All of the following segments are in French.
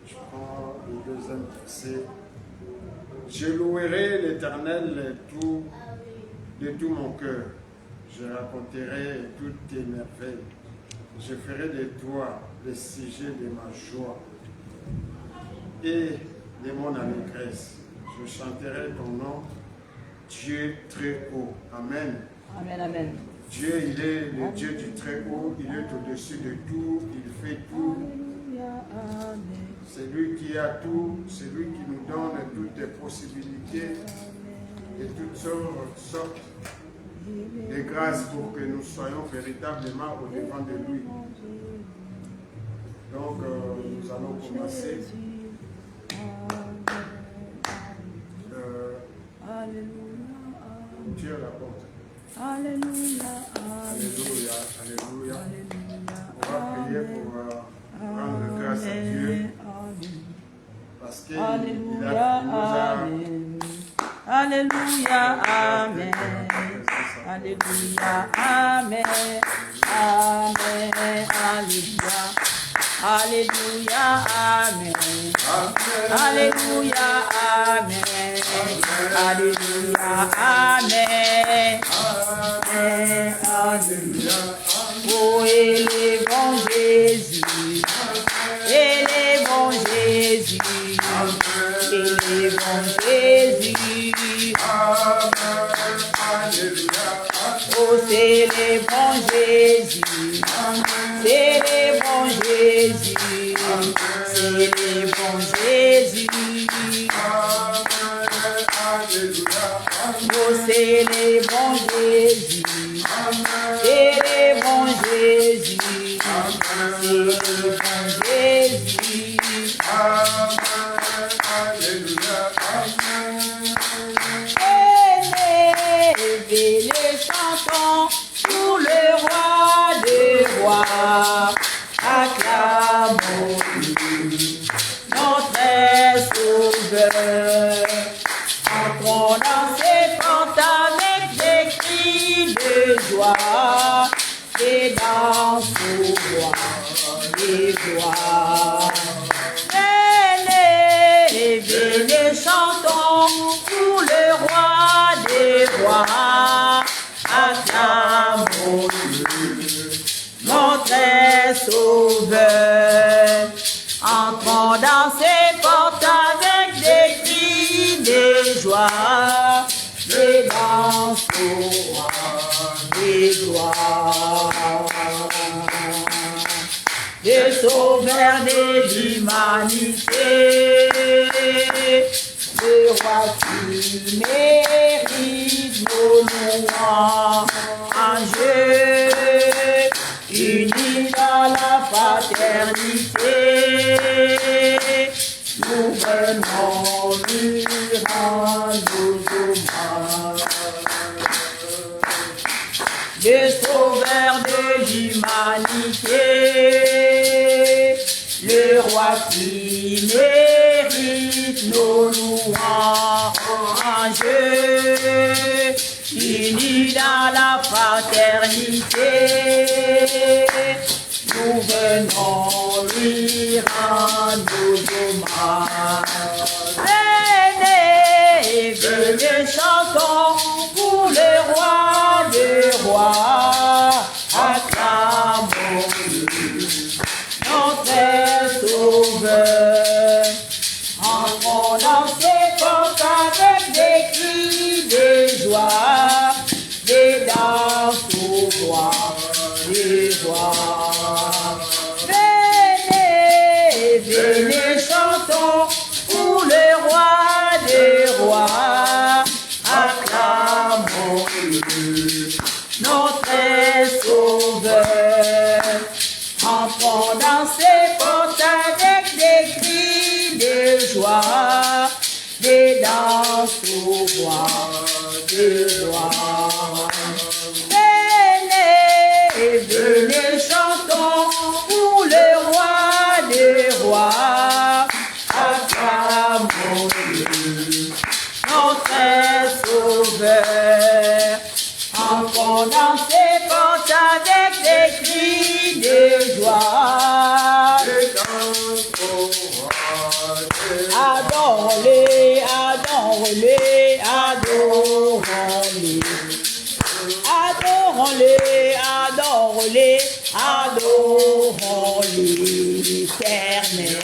Je prends le deuxième verset. Je louerai l'Éternel de tout mon cœur. Je raconterai toutes tes merveilles. Je ferai de toi le sujet de ma joie et de mon allégresse. Je chanterai ton nom, Dieu très haut. Amen. Amen, amen. Dieu, il est le Dieu du très haut, il est au-dessus de tout, il fait tout. C'est lui qui a tout, c'est lui qui nous donne toutes les possibilités et toutes sortes de grâces pour que nous soyons véritablement au devant de lui. Donc, nous allons commencer. Dieu la porte. Alléluia. Alléluia. Alléluia. On va prier pour rendre grâce à Dieu. Parce qu'il nous a... Alléluia, Amen. Alléluia, Amen. Amen, Alléluia. Alléluia, Amen. Alléluia, Amen. Alléluia, Amen. Amen, Alléluia. Oh, élevons Jésus. Élevons Jésus. Élevons Jésus. Oh, célébrons Jésus. Célébrons Jésus. Célébrons Jésus. Oh, célébrons Jésus. Célébrons Jésus. Célébrons Jésus. Élevez les chantons pour le roi des rois. Acclamons-lui, notre sauveur. Entrons dans ses portes avec des cris de joie et dans son roi des rois. Élevez chantons pour le roi des rois. Acclamons-le, notre sauveur. Entrons dans ses portes avec des cris de joie et dans son roi des gloires. Le sauveur de l'humanité, le roi qui mérite nos louanges, unis dans la paternité, nous venons lui rendre hommage. Le sauveur de l'humanité, le roi qui mérite nos louanges, unis dans la fraternité, nous venons lui rendre hommage. Venez, venez, chantons pour le roi des rois, acclamons-le, notre sauveur. Entrons dans ses portes avec des cris de joie, des danses au roi des rois. Venez, venez, chantons pour le roi Adore-les, adore-les, adorons-les. Adorons-les, adorons-les, adorons-les, éternel.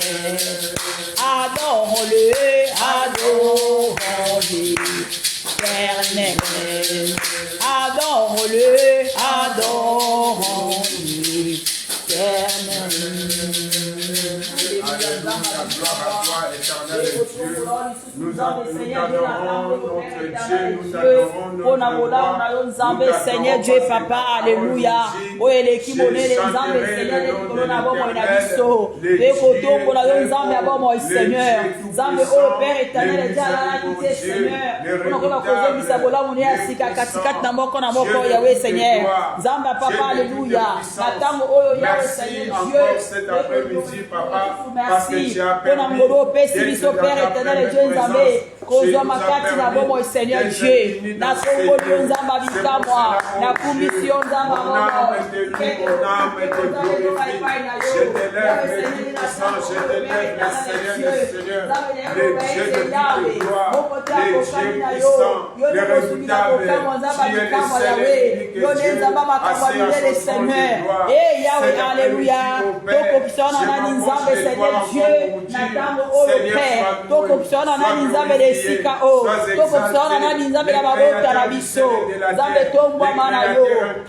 Adorons-les, adorons-les, éternel. Adorons-les, adorons-les, éternel. Nous adorons notre Dieu, nous adorons notre Seigneur Dieu, Papa, Alléluia. Oh, l'équipe, on est les âmes, Seigneur, les Seigneur, Zambe, oh, le Père éternel, et Dieu, Seigneur, on a causé Misabola, on est à Sikakatika, Namoko, Namoko, Yahweh, Seigneur, Zambe, Papa, Alléluia, Natango, oh, Yahweh, Seigneur Dieu, cet après-midi, Papa, merci, on a molo, Pessi, Père éternel, et Dieu, Zambe, Kozo, Makati, Nabomo, Seigneur Dieu, Nakongo, Dieu, Zamba, Bikama, na commission, Zamba,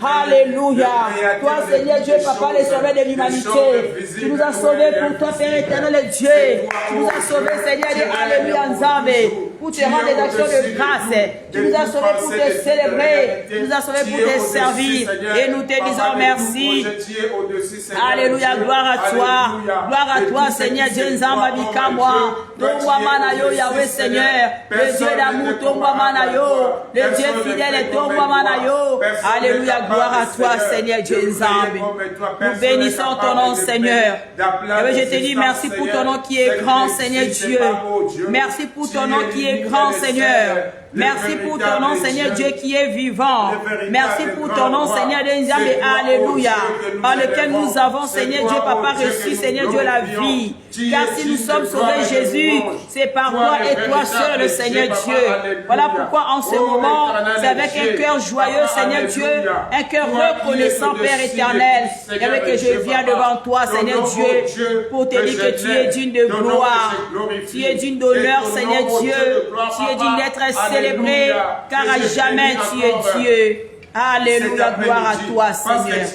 Alléluia. Toi, Seigneur Dieu, Papa, les sauveurs de l'humanité. Tu nous as sauvés pour toi, Père éternel et Dieu. Tu nous as sauvés, Seigneur, Alléluia, Nzambe, pour te rendre des actions de grâce. Tu nous as sauvés pour te célébrer. Tu nous as sauvés pour te servir. Et nous te disons merci. Alléluia, gloire à toi. Gloire à toi, Seigneur Dieu, Nzamba, Bikama. Tomba Manayo, Yahweh, Seigneur. Le Dieu d'amour, Tomba Manayo. Le Dieu fidèle, Tomba Manayo. Alléluia, gloire à toi, Seigneur Dieu, Nzambe. Nous bénissons ton nom, Seigneur. Et je te dis merci pour ton nom qui est grand, Seigneur Dieu. Merci pour ton nom qui est grand, Seigneur. Merci pour ton nom, Seigneur Dieu, qui est vivant. Merci pour ton nom, Seigneur Dieu, Alléluia. Par lequel nous avons, Seigneur Dieu, Papa, reçu, Seigneur Dieu, la vie. Car si nous sommes sauvés, Jésus, c'est par toi et toi seul, le Seigneur Dieu. Voilà pourquoi en ce moment, c'est avec un cœur joyeux, Seigneur Dieu, un cœur reconnaissant, Père éternel, et avec que je viens devant toi, Seigneur Dieu, pour te dire que tu es digne de gloire, tu es digne d'honneur, Seigneur Dieu, tu es digne d'être célébré, car à jamais tu es Dieu. Alléluia, gloire à toi, Seigneur.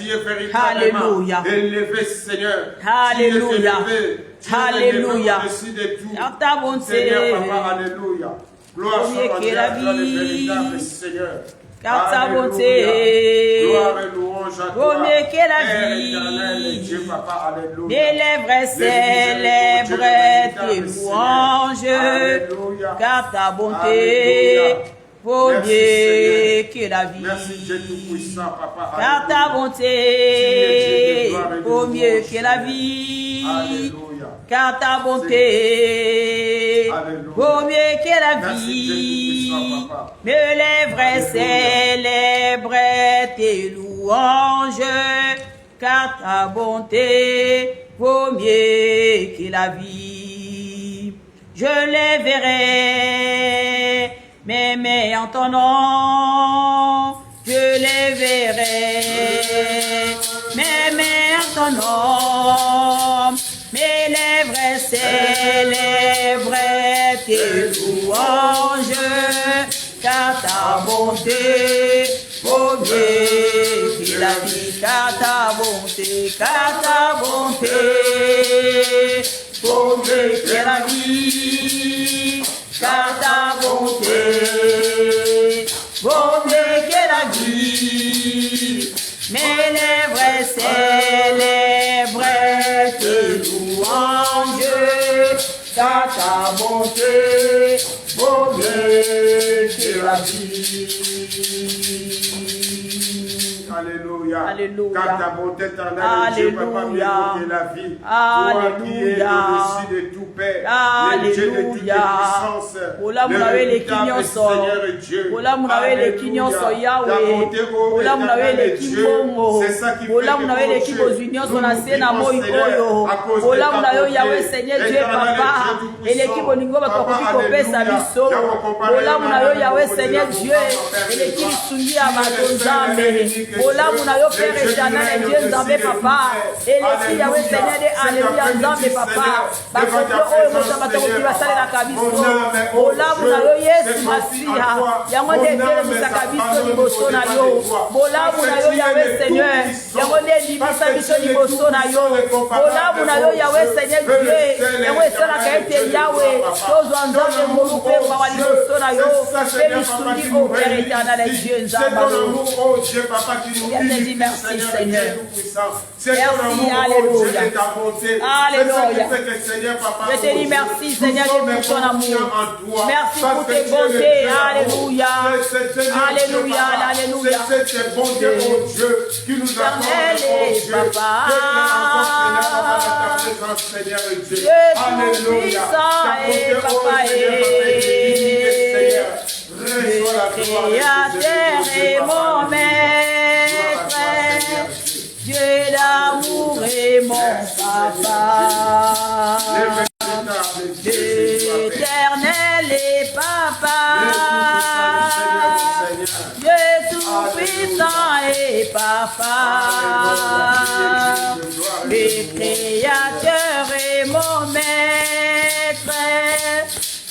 Alléluia. Alléluia. Alléluia. Dans ta bonté. Alléluia. Gloire soit à vie. Car ta bonté, ô mieux que la vie, mes lèvres célèbrent tes louanges, car ta bonté, ô mieux que la vie, car ta bonté, ô mieux que la vie. Car ta bonté, vaut mieux que la vie, mes lèvres célèbrent tes louanges, car ta bonté vaut mieux que la vie. Je les verrai, m'aimer en ton nom, je les verrai, m'aimer en ton nom. Mes lèvres célèbrent tes louanges, car ta bonté vaut mieux que la vie, car ta bonté vaut mieux que la vie, car ta bonté vaut mieux que la vie. Mes lèvres célèbrent tes louanges, car ta bonté vaut mieux que la vie. Alléluia. Alléluia. Car ta bonté éternelle, Dieu, Papa, mieux que la vie. Alléluia. Toi qui es au-dessus de tout, Père, Alléluia. le Dieu de toute puissance, Ola munawe le kinyoso. Ola munawe le kinyoso Yahweh. Ola munawe le kimbongo. Ola munawe le kibozunyoso na sena moi oyo. Ola munawe Yahweh Seigneur Dieu Papa. Et l'équipe oningo bakopi kopesa biso. Ola munawe Yahweh Seigneur Dieu. Et l'équipe sungi ya batonzambe. Ola munawe Père éternel Dieu Nzambe Papa. Et l'équipe Yahweh Seigneur de Alléluia Nzambe Papa. Bakopi oyo mosamba tokoki basalela kabiso. Ola munawe Yesu Masiya. Yango nde etelemisaka biso liboso na yo. Bolamu na yo Yahweh Seigneur. Yango nde endimisa biso liboso na yo. Bolamu na yo Yahweh Seigneur Dieu. Yango esalaka ete Yahweh tozwa nzambe ngolu mpe mawa liboso na yo. Mpe lisungi o Père éternel Dieu nzamba yo. Je te dis merci Seigneur. Merci, alléluia. Alléluia. Je te dis merci Seigneur pour ton amour. Merci pour tes bontés. Alléluia. Alléluia. Alléluia. C'est bon Dieu, mon Dieu, qui nous accorde, Papa. Alléluia. Papa Créateur et mon maître, Dieu d'amour et mon papa, l'éternel et papa, Dieu tout-puissant et papa, le créateur et mon maître,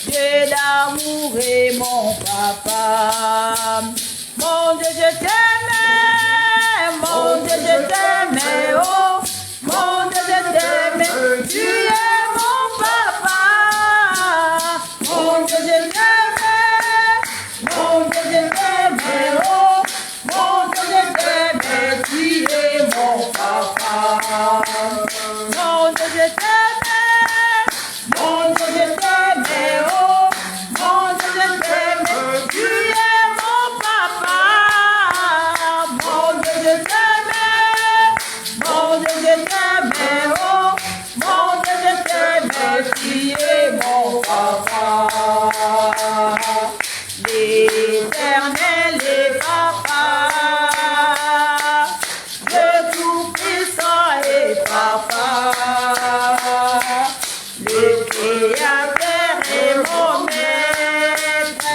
Dieu d'amour et mon papa. Mon Dieu, je t'aime, mon Dieu, je t'aime, oh, mon Dieu, je t'aime, tu es mon papa. Mon Dieu, je t'aime, mon Dieu, je t'aime, oh, mon Dieu, je t'aime, tu es mon papa. Mon Dieu, je t'aime, mon Dieu, je t'aime, oh, mon Dieu, je t'aime, tu es mon papa. Mon Dieu, je t'aime, mon Dieu, je t'aime, oh, mon Dieu, je t'aime, tu es mon papa. L'éternel est papa, le tout-puissant est papa, le créateur est mon maître,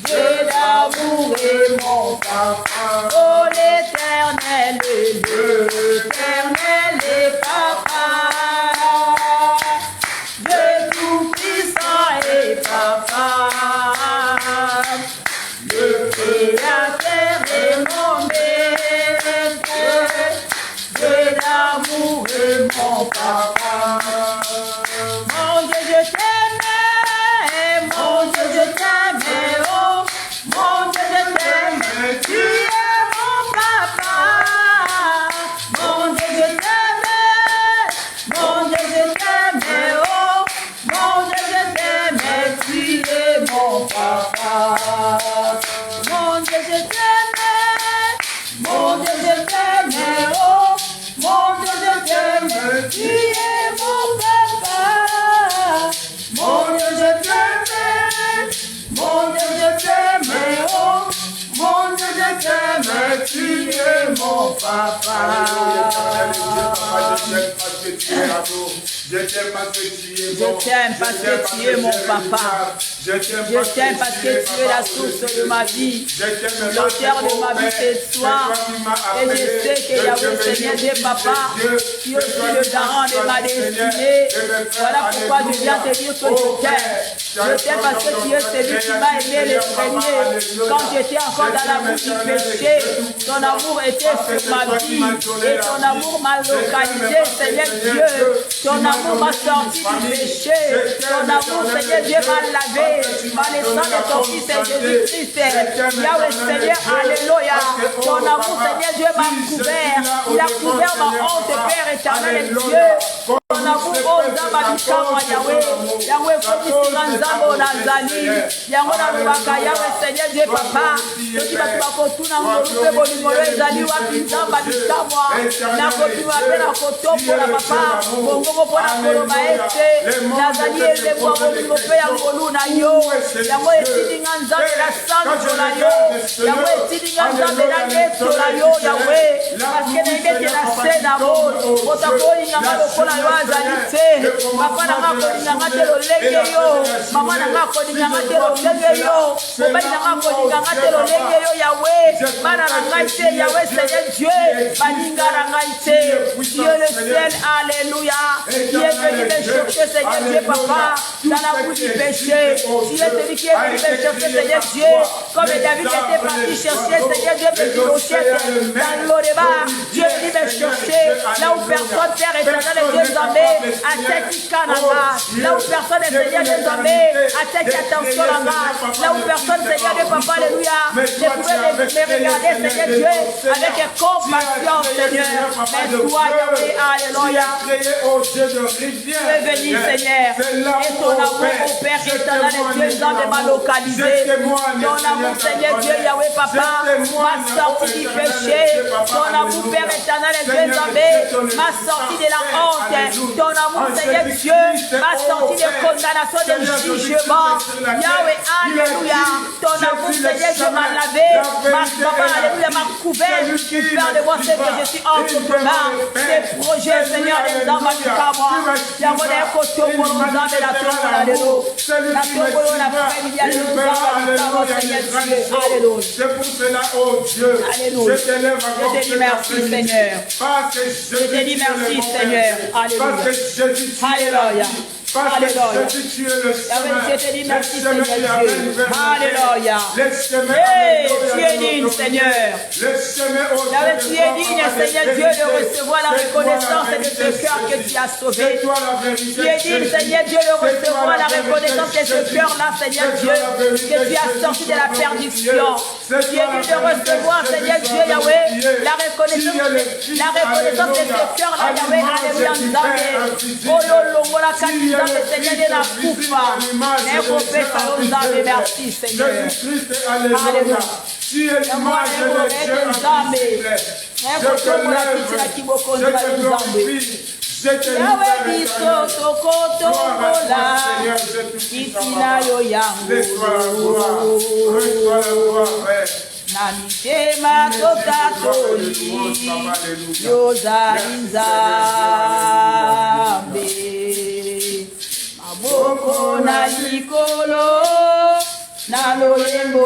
Dieu d'amour est mon papa. Oh l'éternel est papa, Dieu tout-puissant est papa, le créateur est mon maître, Dieu d'amour est mon papa. Mon Dieu, je t'aime, mon Dieu, je t'aime, oh, mon Dieu, je t'aime, tu es mon papa. Mon Dieu, je t'aime, mon Dieu, je t'aime, oh, mon Dieu, je t'aime, tu es mon papa. Mon Dieu, je t'aime, mon Dieu, je t'aime, oh, mon Dieu, je t'aime, tu es mon papa. Mon Dieu, je t'aime, mon Dieu, je t'aime, oh, mon Dieu, je t'aime, tu es mon papa. Je t'aime parce que tu es mon papa. Je t'aime parce que tu es la source de ma vie. L'auteur de ma vie, c'est toi. Et je sais que Yahweh Seigneur Dieu Papa, qui est aussi le garant de ma destinée. Voilà pourquoi je viens te dire que je t'aime. Je t'aime parce que tu es celui qui m'a aimé le premier. Quand j'étais encore dans la bouche du péché, ton amour était sur ma vie. Et ton amour m'a localisé, Seigneur Dieu. Ton amour m'a sorti du péché. Ton amour, Seigneur Dieu, m'a lavé par le sang de ton Fils Jésus-Christ. Yahweh Seigneur, alléluia. Ton amour, Seigneur Dieu, m'a couvert. Il a couvert ma honte, Père éternel et Dieu. Ton amour, oh, dans ma vie, Yahweh. Yahweh, faut que tu nzambo nazali yango nalobaka yawe Seigneur Dieu papa soki bato bakotuna ngolu mpe bolingolo ezali wapi nzamba bikamwa nakotuna mpe nakotombola papa bongongo mpo na koloba ete nazali elembo ya bolingo mpe ya ngolu na yo yango etindinga nzambe na sanzola yo yango etindinga nzambe na netola yo yawe parceke nayebi ete na se na moni moto akolinganga lokola yo azali te papa nanga akolinganga te lolenge yo mama nanga akolinganga te lolenge yo mobali nanga akolinganga te lolenge yo yawe bana na ngai te yawe Seigneur Dieu baninga na ngai te Dieu le seul alléluia qui est venu me chercher Seigneur Dieu papa dans la boue du péché tu es celui qui est venu me chercher Seigneur Dieu comme David était parti chercher Seigneur Dieu Mephibosheth dans l'Odeba Dieu est venu me chercher là où personne Père éternel et Dieu Zambé à tête Kananga là où personne est Seigneur Dieu Zambé à tête attention là où personne Seigneur Dieu papa alléluia ne pouvait me regarder Seigneur Dieu avec compassion Seigneur mais toi Yahweh alléluia tu es venu Seigneur et ton amour au Père éternel et Dieu Zambé m'a localisé ton amour Seigneur Dieu Yahweh papa m'a sorti du péché ton amour Père éternel et Dieu Zambé m'a sorti de la honte ton amour Seigneur Dieu m'a sorti de condamnation de jugement Yahweh alléluia ton amour Seigneur Dieu m'a lavé papa alléluia m'a couvert pour faire de moi ce que je suis entre tes mains tes projets Seigneur des hommes à moi Yahweh des côtés pour nous amener la tombe de l'eau la tombe la famille Seigneur Dieu alléluia c'est pour cela oh Dieu alléluia je t'élève encore je te dis merci Seigneur parce que je te dis merci Seigneur alléluia parce que Jésus alléluia alléluia tu es le chemin je te dis merci Seigneur Dieu alléluia tu es digne Seigneur tu es digne Seigneur Dieu de recevoir la reconnaissance de ce cœur que tu as sauvé tu es digne Seigneur Dieu de recevoir la reconnaissance de ce cœur là Seigneur Dieu que tu as sorti de la perdition tu es digne de recevoir Seigneur Dieu Yahweh la reconnaissance de ce cœur là Yahweh alléluia Nzambe Ololongo la kanisa Seigneur de la coupa merci Seigneur alléluia tu es l'image de Dieu en Christ. Je te lève, je te glorifie, je te libère. na mitema totatoli yozali Nzambe maboko na likolo na loyembo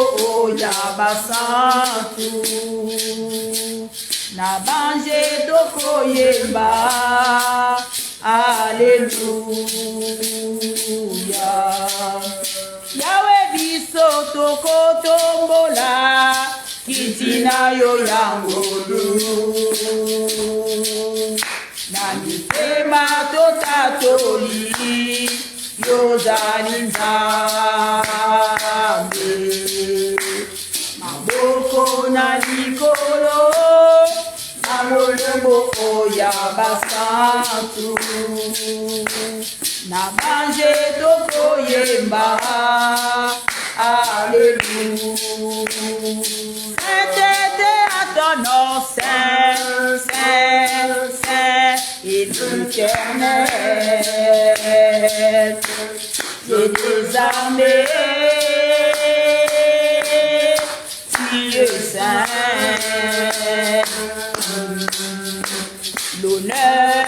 ya basantu na banje tokoyemba aleluya Yawe biso tokotombola kitina yo yangolu na mitema totatoli yozali Nzambe maboko na likolo na molongo ya basantu na banje tokoyemba alléluia sainteté à ton nom saint saint saint et l'éternel Dieu des armées tu es saint l'honneur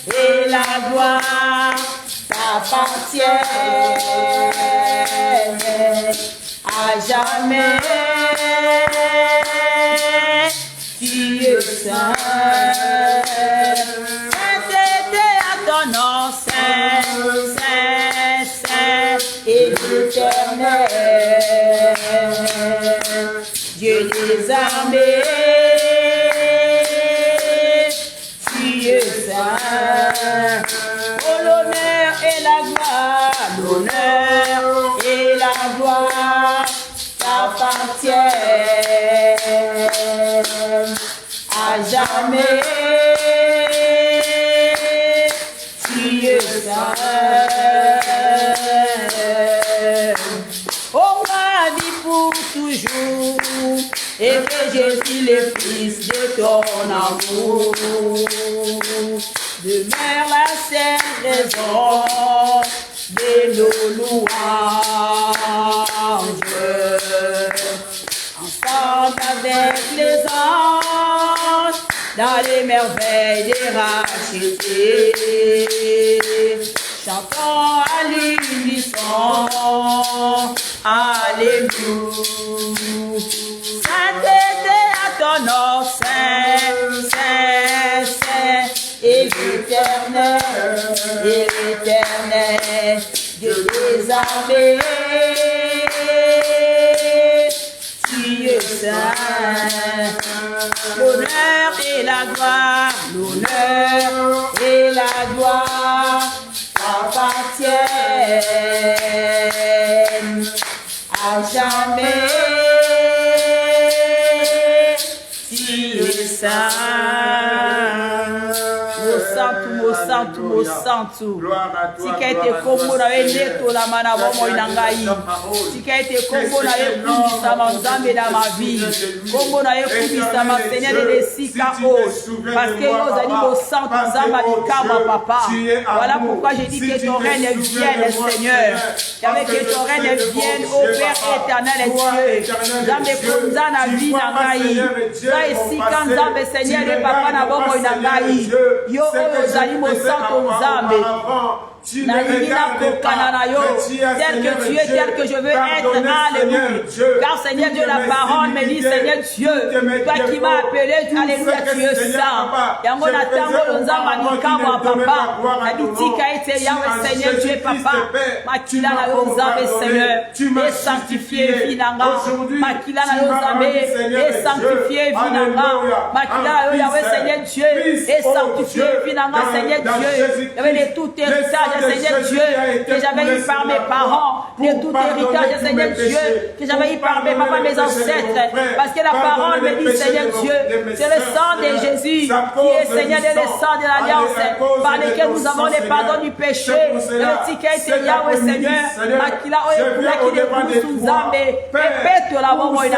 et la gloire t'appartiennent à jamais. Tu es saint, sainteté à ton nom, saint, saint, saint et l'éternel, Dieu des armées. Tu es saint. Oh, l'honneur et la gloire, l'honneur et la gloire t'appartiennent à jamais. Tu es saint. Jésus, le Fils de ton amour. Demeure la seule raison de nos louanges. Ensemble avec les anges, dans les merveilles des rachetés, chantons à l'unisson, Alléluia. Sainteté à ton nom, Saint, Saint, Saint, et l'éternel, Dieu des armées, tu es saint. L'honneur et la gloire, l'honneur et la gloire t'appartiennent à jamais. Tu es saint. Mo santu tika ete kombo na ye netola mana bomoi na ngai tika ete kombo na ye kubisama nzambe na ma vie kombo na ye kubisama Seigneur de esika oyo parce que yo ozali mosantu nzambe alikama papa. Voilà pourquoi j'ai dit que ton règne vienne Seigneur, qu'avec que ton règne vienne au Père éternel et Dieu nzambe konza na vie na ngai za esika nzambe Seigneur de papa na bomoi na ngai yo oyo ozali mosantu nzambe tel que tu es, tel que je veux être, alléluia. Car Seigneur Dieu, la parole me dit, Seigneur Dieu, toi qui m'as appelé, alléluia, tu es saint. Yango natango nzamba nikamo papa, abitika ete Yahweh Seigneur Dieu papa, makila na yo nzambe Seigneur, et sanctifié vinanga, makila na yo nzambe, et sanctifié vinanga, makila na yo Yahweh Seigneur Dieu, et sanctifié vinanga Seigneur Dieu, il y avait de tout héritage Seigneur Dieu, que j'avais eu par mes parents, de tout héritage, Seigneur Dieu, que j'avais eu par mes papas, mes ancêtres, parce que la parole me dit, Seigneur Dieu, c'est le sang de Jésus, qui est Seigneur, le sang de l'alliance, par lequel nous avons le pardon du péché, le ticket c'est Yahweh Seigneur, Makila Oye qui découle sous Zambé, répète la bombe Oye,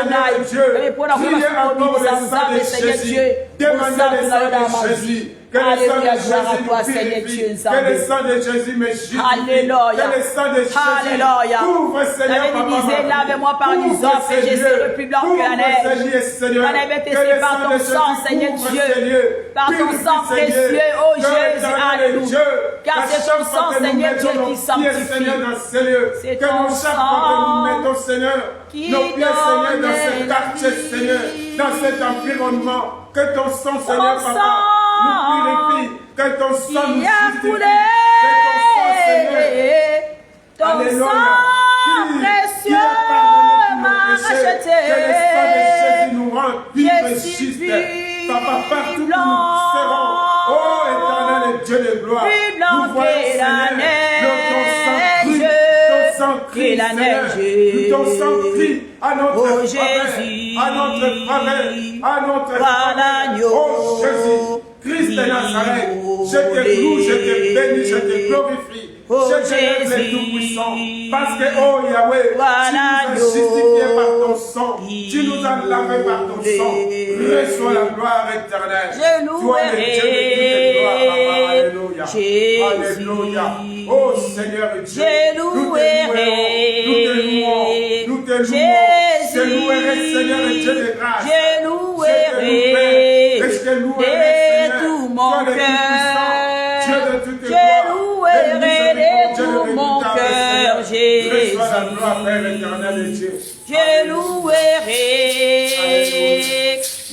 et pour la Zambé, Seigneur Dieu, au sang de la vie. Alléluia, gloire à toi, Seigneur Dieu, Nzambe. Que le sang de Jésus me gîte. Alléluia. Que le sang de Jésus couvre, Seigneur, papa. Lave-moi par du sang, et je serai plus blanc que la neige. La neige est testée par ton sang, Seigneur Dieu. Par ton sang précieux, oh Jésus, alléluia. Car c'est ton sang, Seigneur Dieu, qui sanctifie. C'est ton sang qui nos pieds, Seigneur, dans ce quartier, Seigneur, dans cet environnement. Que ton sang, Seigneur, papa, nous purifie, que ton sang nous justifie, que ton sang, Seigneur, ton sang précieux m'a racheté, que le sang de Jésus nous rend vivre juste, papa, partout où nous serons, oh éternel et Dieu de gloire, nous voyons, Seigneur, ton sang crie, Seigneur, ton sang crie à notre frère, à notre frère, à notre frère, oh Jésus, Christ de Nazareth, je te loue, je te bénis, je te glorifie. Oh je te lève tout-puissant, parce que, oh Yahweh, tu nous as justifiés par ton sang, tu nous as lavés par ton sang. Reçois la gloire éternelle. Je louerai Jésus. Alléluia. Oh Seigneur Dieu, je louerai nous te louons, je louerai Seigneur Dieu de grâce. Je louerai de tout mon cœur. Je louerai de tout mon cœur, Jésus. Je louerai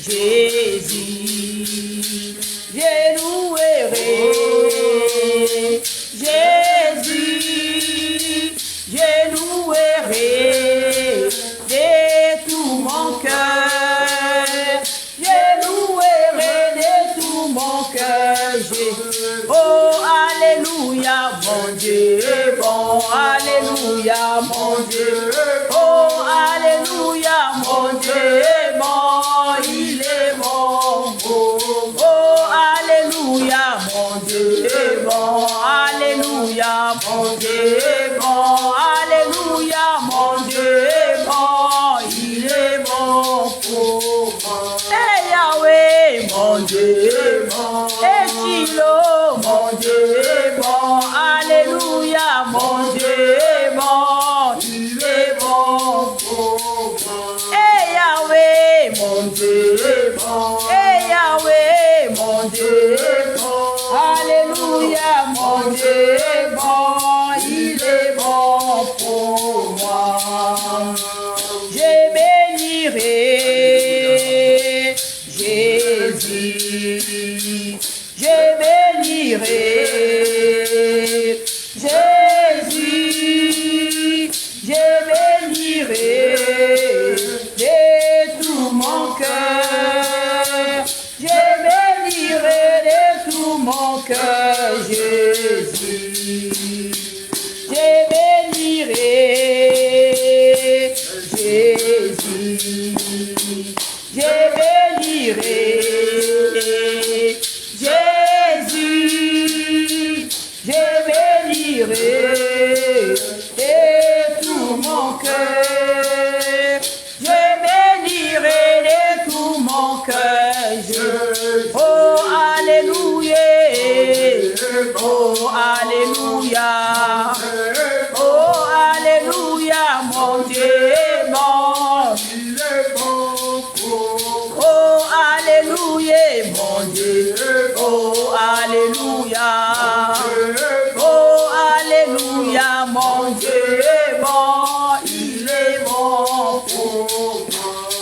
Jésus. Je louerai Jésus. Je louerai de tout mon cœur. Je louerai de tout mon cœur, Jésus. Oh, alléluia, mon Dieu est bon. Alléluia, mon Dieu. Oh, alléluia, mon Dieu est bon. Il est bon. Oh, alléluia, mon Dieu est bon. Alléluia, mon Dieu est bon. Alléluia, mon Dieu est bon. Il est bon pour moi. Jésus, je bénirai de tout mon cœur. Je bénirai de tout mon cœur, Jésus. Je bénirai Jésus. Je bénirai Jésus. Je bénirai de tout mon cœur. Je bénirai de tout mon cœur. Oh, alléluia. Oh, alléluia. Oh, alléluia, mon Dieu, mon. Oh, alléluia, mon Dieu. Oh, alléluia. Oh, alléluia, mon Dieu, bon, il est bon.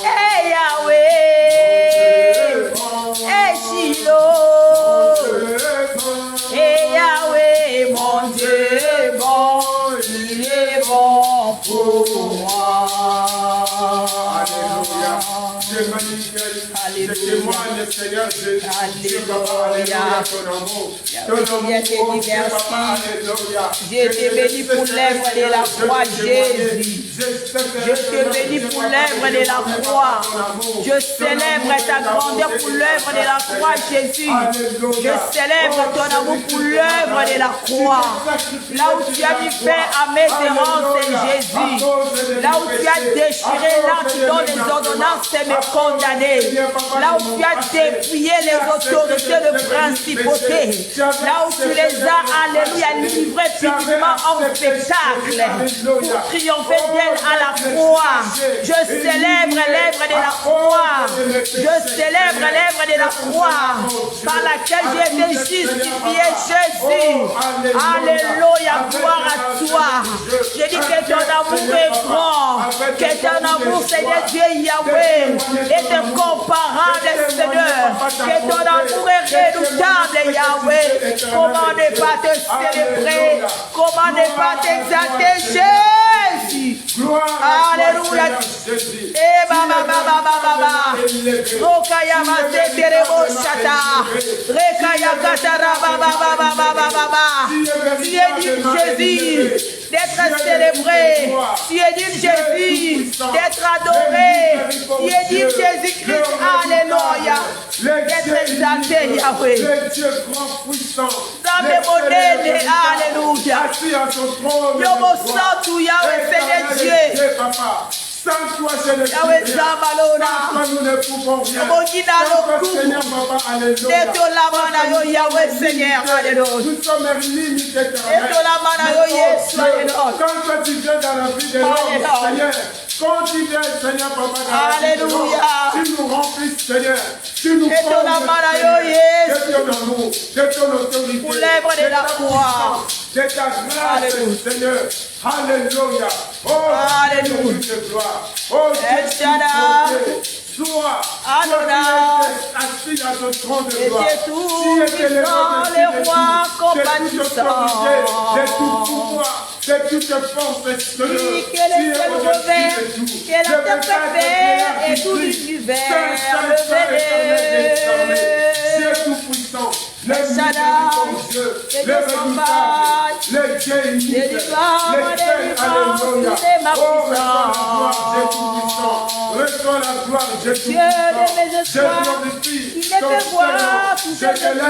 Eh, Yahweh, eh, Shiloh, eh, Yahweh, mon Dieu, bon, il est bon pour moi. Alléluia. Dieu magnifique. Je témoigne, Seigneur Jésus. Alléluia. Ton amour. Ton amour, papa. Alléluia. Je te bénis pour l'œuvre de la croix, Jésus. Je te bénis pour l'œuvre de la croix. Je célèbre ta grandeur pour l'œuvre de la croix, Jésus. Je célèbre ton amour pour l'œuvre de la croix. Là où tu as mis fin à mes errances, c'est Jésus. Là où tu as déchiré l'acte dont les ordonnances me condamnaient. Là où tu as dépouillé les autorités de principauté. Là où tu les as, alléluia, livrés publiquement en spectacle pour triompher d'elle à la croix. Je célèbre l'œuvre de la croix. Je célèbre l'œuvre de la croix par laquelle j'ai été justifié, Jésus. Alléluia, gloire à toi. Je dis que ton amour est grand, que ton amour, Seigneur Dieu Yahweh, est incomparable, Seigneur. Que ton amour est redoutable, Yahweh. Comment ne pas te célébrer? Comment ne pas t'exalter, Jésus? Alléluia. Eh, baba, baba, baba, baba. Rokaya maseterebo shata. Rekaya katara, baba, baba, baba, baba. Tu es digne, Jésus, d'être célébré. Tu es digne, Jésus, d'être adoré. Tu es digne, Jésus-Christ. Alléluia. D'être exalté, Yahweh. Le Dieu grand puissant. Dans mes modèles, alléluia. Assis à son trône. Yomo Santu, Yahweh, Seigneur Dieu. Papa. Sans toi, je ne Yahweh, peux rien. Zabalona. Sans toi, nous ne pouvons rien. Yomo Gina, Sans toi, Loku. Seigneur, Papa, alléluia. Deto la mana yo, Yahweh, Seigneur, alléluia. Nous sommes limités, Deto la mana yo, Yesu, alléluia. Quand toi, tu viens dans la vie de l'homme, Alléluia. Seigneur, quand tu viens, Seigneur, Papa, dans la vie de Alléluia. l'homme, tu nous remplis, Seigneur. Tu nous Deto la combles, mana yo, Seigneur, Yesu. de ton amour, de ton autorité, Pour l'œuvre de la ta croix. puissance, de ta grâce, Alléluia. Seigneur. Alléluia. Oh, Alléluia. Dieu de gloire. Oh, Dieu El Shaddai. de bonté. Sois Adonai. assis à ton trône de Et gloire. Dieu tout puissant, le roi compatissant. De tout pouvoir, de toute force extérieure. Oui, que les cieux revêt, que la terre fait et tout l'univers le vénère. Dieu tout-puissant, le Shaddai, Dieu, que le Dieu redoutable, le Dieu unique, délivrance, l'éternel, alléluia. c'est ma Oh, reçois la gloire, Dieu tout-puissant. Reçois la gloire, Dieu Dieu de mes tout-puissant. Je espoirs, glorifie il me ton fait voir Seigneur. tous Je ces t'élève le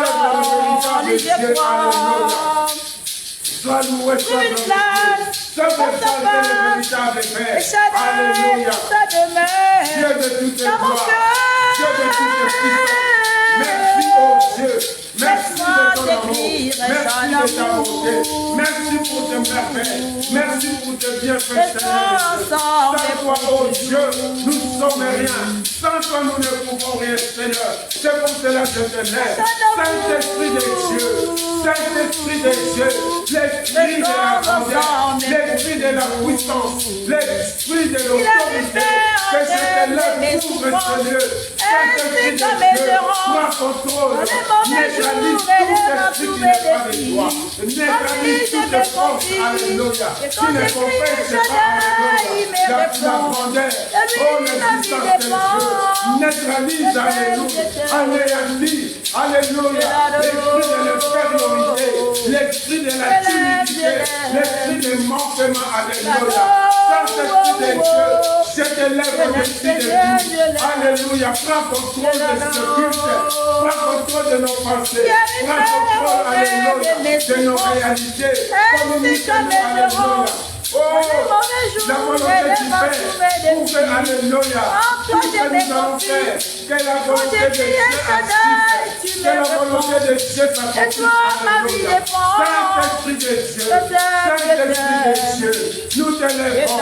véritable les Dieu, alléluia. Sois loué, sois Une glorifié. place, Sois pour ta véritable, face, véritable et Père. Shaddai, Alléluia. pour ta demeure. Dieu de toutes Dans mon gloires, cœur. Dieu de toutes puissances. Merci, oh Dieu. Merci de ton amour. Merci de ta bonté. Merci pour tes merveilles. Merci pour tes bienfaits, Seigneur. Sans toi, oh Dieu, nous ne sommes rien. Sans toi, nous ne pouvons rien, Seigneur. C'est pour cela que je te lève. Saint-Esprit des dieux, Saint-Esprit des dieux, l'Esprit de la grandeur, l'Esprit de la puissance, l'Esprit de l'autorité. que je te lève, couvre, Seigneur. Saint-Esprit de Dieu, prends contrôle. Neutralise tout esprit qui n'est pas de toi. Neutralise toute force, alléluia, qui ne confesse pas, alléluia, la grandeur, oh, l'existence de Dieu. Neutralise, alléluia, anéantis, alléluia, l'esprit de l'infériorité, l'esprit de la timidité, l'esprit de manquement, alléluia. Saint-Esprit de Dieu, je te lève au-dessus de tout. Alléluia, prends contrôle de ce culte, prends contrôle de nos pensées, prends contrôle, alléluia, de nos réalités. Communique-nous, alléluia. Oh, la volonté du Père, pour que, alléluia, tout ce que nous allons faire, que la volonté de Dieu agisse, que la volonté de Dieu s'accomplisse, alléluia. Saint-Esprit de Dieu, Saint-Esprit de Dieu, nous te lèvons.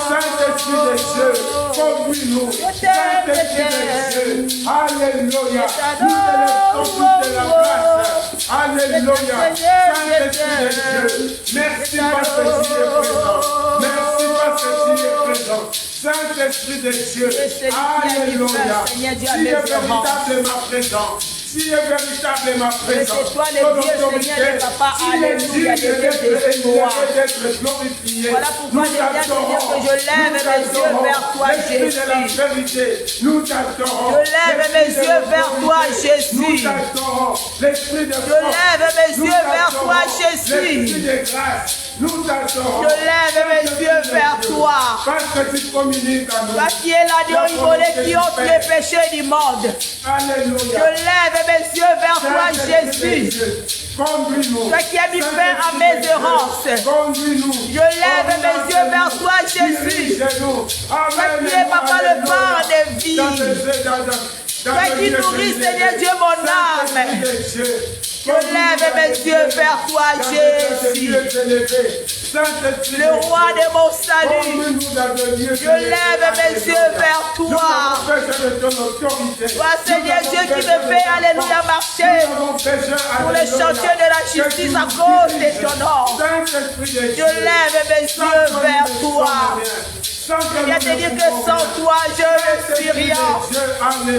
Saint-Esprit de Dieu, conduis-nous. Saint-Esprit de Dieu, alléluia, nous te lèvons toute la grâce, alléluia. Saint-Esprit de Dieu, merci parce que tu es présent. Merci parce que tu es présent. Saint-Esprit de Dieu, alléluia. Tu es véritablement présent. Tu es véritablement présent. C'est toi le Dieu, Seigneur, Papa, alléluia, d'être glorifié. Voilà pourquoi je viens te dire que je lève mes yeux vers toi, Jésus. De la vérité, nous t'adorons. Je lève mes yeux vers toi, Jésus. Nous t'adorons. L'esprit de Je lève mes yeux vers toi, Jésus. L'esprit de grâce, nous t'adorons. Je lève mes yeux vers toi. Parce que tu communiques à nous. Toi qui es l'agneau immolé qui ôte les péchés du monde. Alléluia. Je lève mes yeux vers toi, Jésus. Conduis-nous. Toi qui as mis fin à mes errances. Conduis-nous. Je lève mes yeux vers toi, Jésus. Toi qui es, Papa, le pain de vie. Toi qui nourris, Seigneur Dieu, mon âme. Je lève mes yeux vers toi, Jésus. Le roi de mon salut. Je lève mes yeux vers toi. Toi, Seigneur Dieu, qui me fait, alléluia, marcher pour le chantier de la justice à cause de ton nom. Je lève mes yeux vers toi. Je viens te dire que sans toi, je ne suis rien.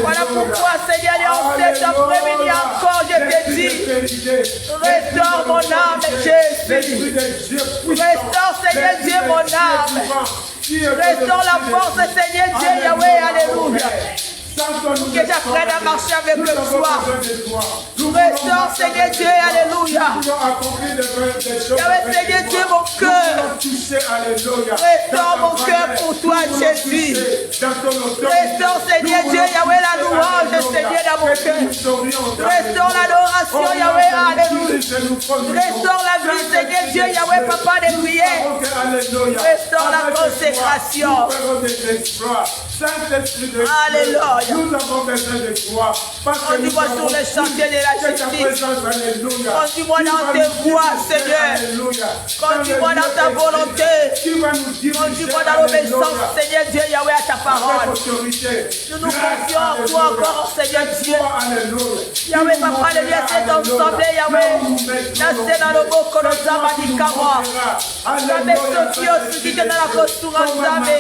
Voilà pourquoi, Seigneur, en cet après-midi encore, je te dis, restaure mon âme, Jésus. Restaure, Seigneur Dieu, mon âme. Restaure la force, Seigneur Dieu, Yahweh, alléluia. Que j'apprenne à marcher avec le soir. Restaure, Seigneur Dieu, alléluia. Yahweh, Seigneur Dieu, mon cœur. Restaure mon cœur pour toi, Jésus. Restaure, Seigneur Dieu, Yahweh, la louange, Seigneur, dans mon cœur. Restaure l'adoration, Yahweh, alléluia. Restaure la vie, Seigneur Dieu, Yahweh, Papa de prière. Restaure la consécration. Alléluia. Nous avons besoin de toi. Conduis-moi sur le chantier de la justice. Conduis-moi dans tes voies, Seigneur. Conduis-moi dans ta volonté. Conduis-moi dans l'obéissance, Seigneur Dieu, Yahweh, à ta parole. Nous nous confions en toi encore, Seigneur Dieu. Yahweh, Papa, le lieu s'est ensemble, Yahweh. Nassé dans le beau Kolosama Dikama. Yahweh, Sotio, Sukite dans la posture ensemble.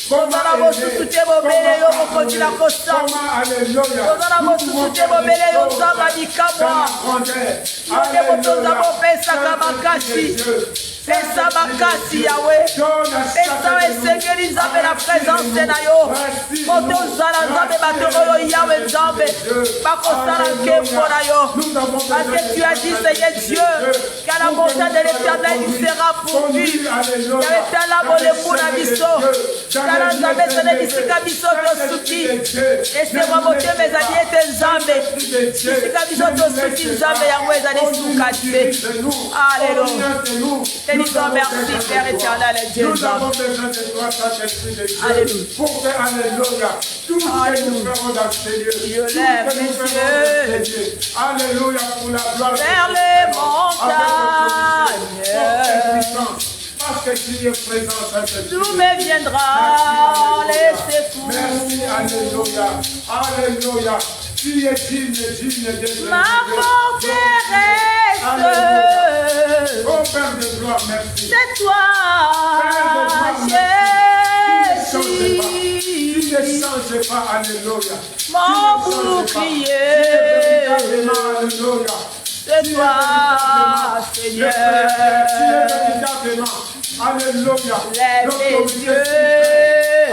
Kozala mosusu te bobele yo mokonzi na kosala. Kozala mosusu te bobele yo nzamba likamwa. Yo nde motoza mopesaka makasi. Pesa makasi Yahweh. Pesa esengeli nzambe na présence na yo. Moto ozala nzambe bato oyo Yahweh nzambe. Bakosala nkembo na yo. Parce que tu as dit Seigneur Dieu qu'à la montagne de l'Éternel il sera pourvu. Yahweh tala molemu na biso. Tala nzambe sene bisika biso tosuki. Laissez-moi motema ezali ete nzambe. Bisika biso tosuki nzambe yango ezali suka te. Alléluia. Te disons merci Père éternel et Dieu. Nous avons besoin de toi, Saint-Esprit de Dieu. Alléluia. Pour que, alléluia, tout ce que nous ferons dans ces lieux, Je lève mes yeux. Alléluia, pour la gloire vers les montagnes. Parce que tu es présent, Saint-Esprit. D'où me viendra les secours? Merci, alléluia. Alléluia. Tu es digne de ma forteresse. Oh Père de gloire, merci. C'est toi, Jésus. pas, alléluia. Mon bouclier, Alléluia. c'est toi, Seigneur. Alléluia. Lève les yeux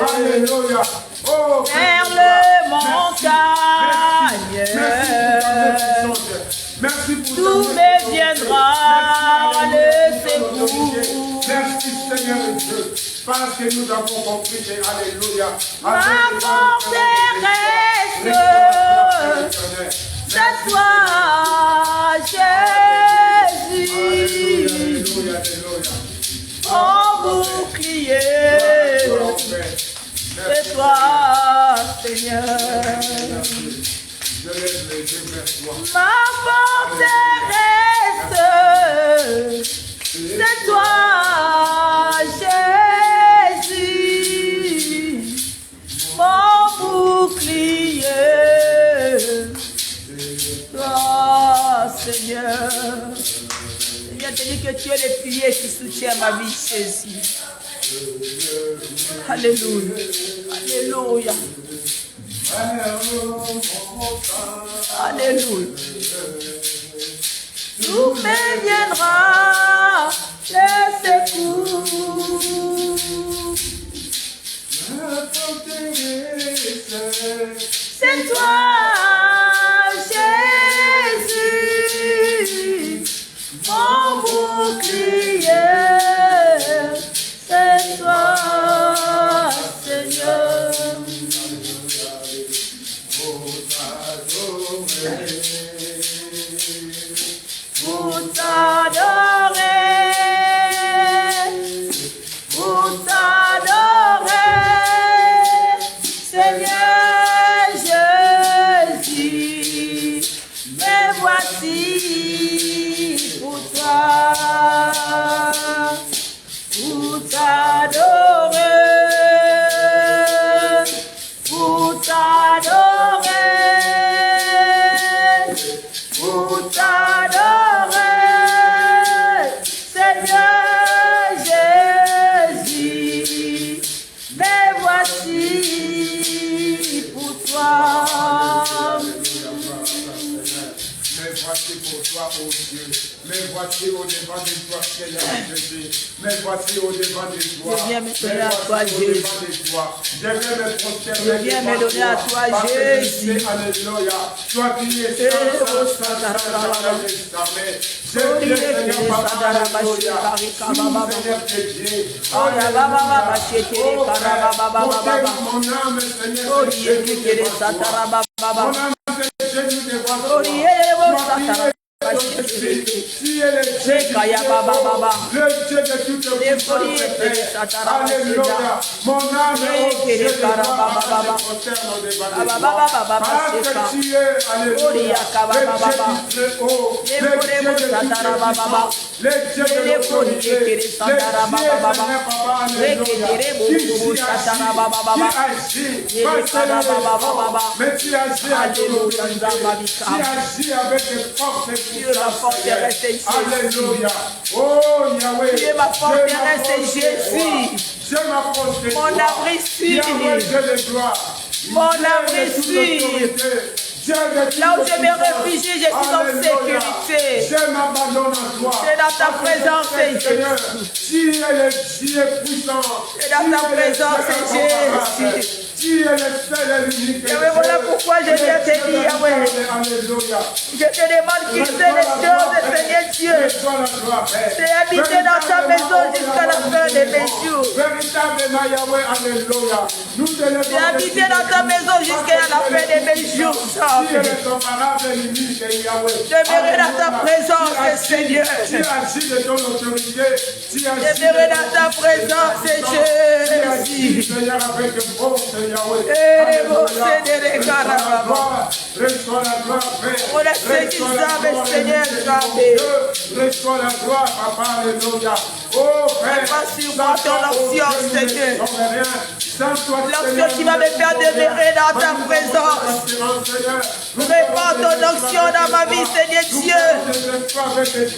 Alléluia. Oh, vers les montagnes. Merci pour Tout me viendra le secours. Merci Seigneur Dieu, parce que nous avons compris que, alléluia, Ma forteresse, c'est toi, Jésus. Mon bouclier, c'est toi, Seigneur. Ma forteresse, c'est toi, Jésus. Mon bouclier, toi, Seigneur. Seigneur, te dis que tu es le pilier qui soutient ma vie, Jésus. Alléluia. Alléluia. Alléluia. Tout me viendra le secours. C'est toi, Jésus, mon bouclier. C'est toi, Seigneur. Pour t'adorer, Seigneur Jésus, me voici pour toi, pour t'adorer, pour t'adorer, pour t'adorer, Seigneur Jésus, me voici pour toi. Me voici pour toi, oh Dieu. Me voici au devant de toi, Seigneur Jésus. Me voici au devant de toi. Je viens me donner à toi, Jésus. Je viens me prosterner. Je viens me donner à toi, Jésus. Alléluia. Toi qui es saint, je viens, Seigneur, Papa, alléluia. Seigneur de Dieu. Alléluia. Mon âme, Seigneur, mon âme, Jésus de voir toi. Le Dieu de toute puissance, alléluia. Mon âme parce que tu es, alléluia, le Dieu de l'autorité, le Dieu de papa, mais tu agis avec force. Dieu, ma forteresse, c'est Jésus. Alléluia. Oh Yahweh. Dieu, ma forteresse, c'est Jésus. Mon abri sûr. Mon abri sûr. Là où je me réfugie, je suis en sécurité. Je m'abandonne à toi. C'est dans ta présence, Seigneur. Tu es le Dieu puissant. C'est dans ta présence, Jésus. Tu es le seul et l'unique. Yahweh, voilà pourquoi je viens te dire, Yahweh. Je te demande qu'il fait les choses, Seigneur Dieu. C'est habiter dans ta maison jusqu'à la fin de mes jours. Véritablement, Yahweh, alléluia. C'est habiter dans ta maison jusqu'à la fin de mes jours. Demeurer dans ta présence, Seigneur. Demeurer dans ta présence, Jésus. On a fait qu'ils savent, Seigneur, reçois la gloire, papa, alléluia. Oh, sur moi ton onction, Seigneur. L'onction qui va me faire demeurer dans ta présence. Répands ton onction dans ma vie, Seigneur Dieu.